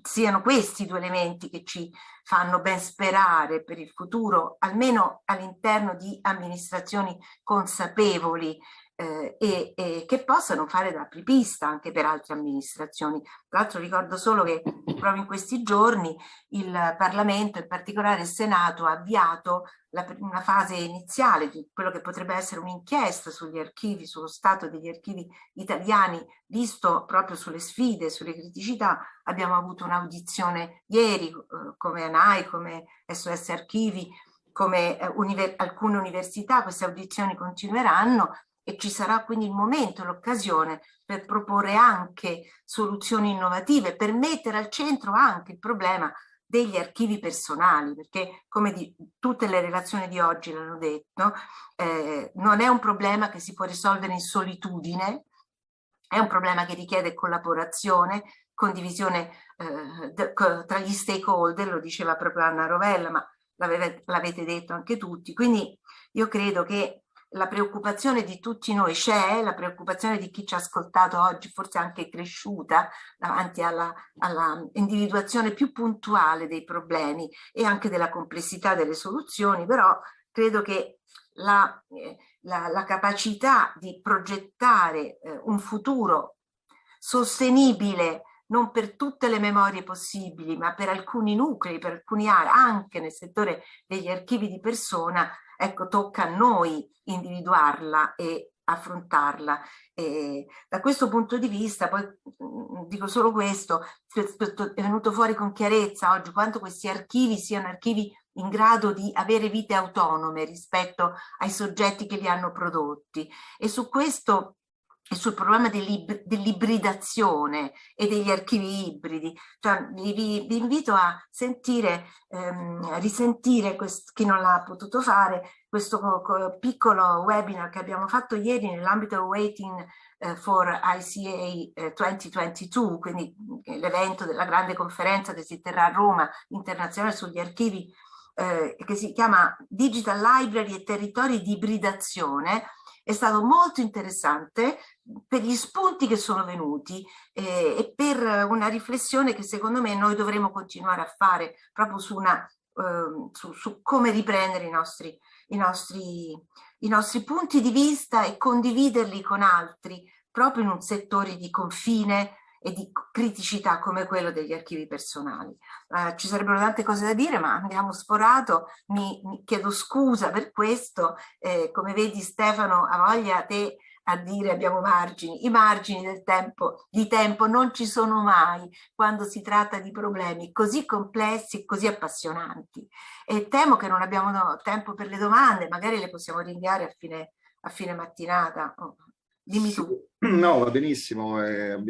siano questi due elementi che ci fanno ben sperare per il futuro, almeno all'interno di amministrazioni consapevoli e che possano fare da apripista anche per altre amministrazioni. Tra l'altro ricordo solo che proprio in questi giorni il Parlamento, in particolare il Senato, ha avviato una fase iniziale di quello che potrebbe essere un'inchiesta sugli archivi, sullo stato degli archivi italiani, visto proprio sulle sfide, sulle criticità. Abbiamo avuto un'audizione ieri come ANAI, come SOS Archivi, come alcune università. Queste audizioni continueranno e ci sarà quindi il momento, l'occasione per proporre anche soluzioni innovative, per mettere al centro anche il problema degli archivi personali, perché come tutte le relazioni di oggi l'hanno detto, non è un problema che si può risolvere in solitudine, è un problema che richiede collaborazione, condivisione tra gli stakeholder, lo diceva proprio Anna Rovella, ma l'avete detto anche tutti. Quindi io credo che la preoccupazione di tutti noi c'è, la preoccupazione di chi ci ha ascoltato oggi forse anche cresciuta davanti alla individuazione più puntuale dei problemi e anche della complessità delle soluzioni, però credo che la capacità di progettare un futuro sostenibile non per tutte le memorie possibili, ma per alcuni nuclei, per alcuni anche nel settore degli archivi di persona, ecco, tocca a noi individuarla e affrontarla. E da questo punto di vista, poi dico solo questo, è venuto fuori con chiarezza oggi quanto questi archivi siano archivi in grado di avere vite autonome rispetto ai soggetti che li hanno prodotti, e su questo e sul problema dell'ibridazione e degli archivi ibridi. Cioè, vi invito a sentire, a risentire chi non l'ha potuto fare, questo piccolo webinar che abbiamo fatto ieri nell'ambito Waiting for ICA 2022, quindi l'evento della grande conferenza che si terrà a Roma internazionale sugli archivi, che si chiama Digital Library e territori di ibridazione. È stato molto interessante per gli spunti che sono venuti e per una riflessione che secondo me noi dovremo continuare a fare proprio su come riprendere i nostri punti di vista e condividerli con altri proprio in un settore di confine e di criticità come quello degli archivi personali. Ci sarebbero tante cose da dire, ma abbiamo sforato, mi chiedo scusa per questo. Come vedi, Stefano, ha voglia te a dire abbiamo margini. I margini di tempo non ci sono mai quando si tratta di problemi così complessi e così appassionanti. E temo che non abbiamo tempo per le domande, magari le possiamo rinviare a fine mattinata. Dimmi tu. No, va benissimo.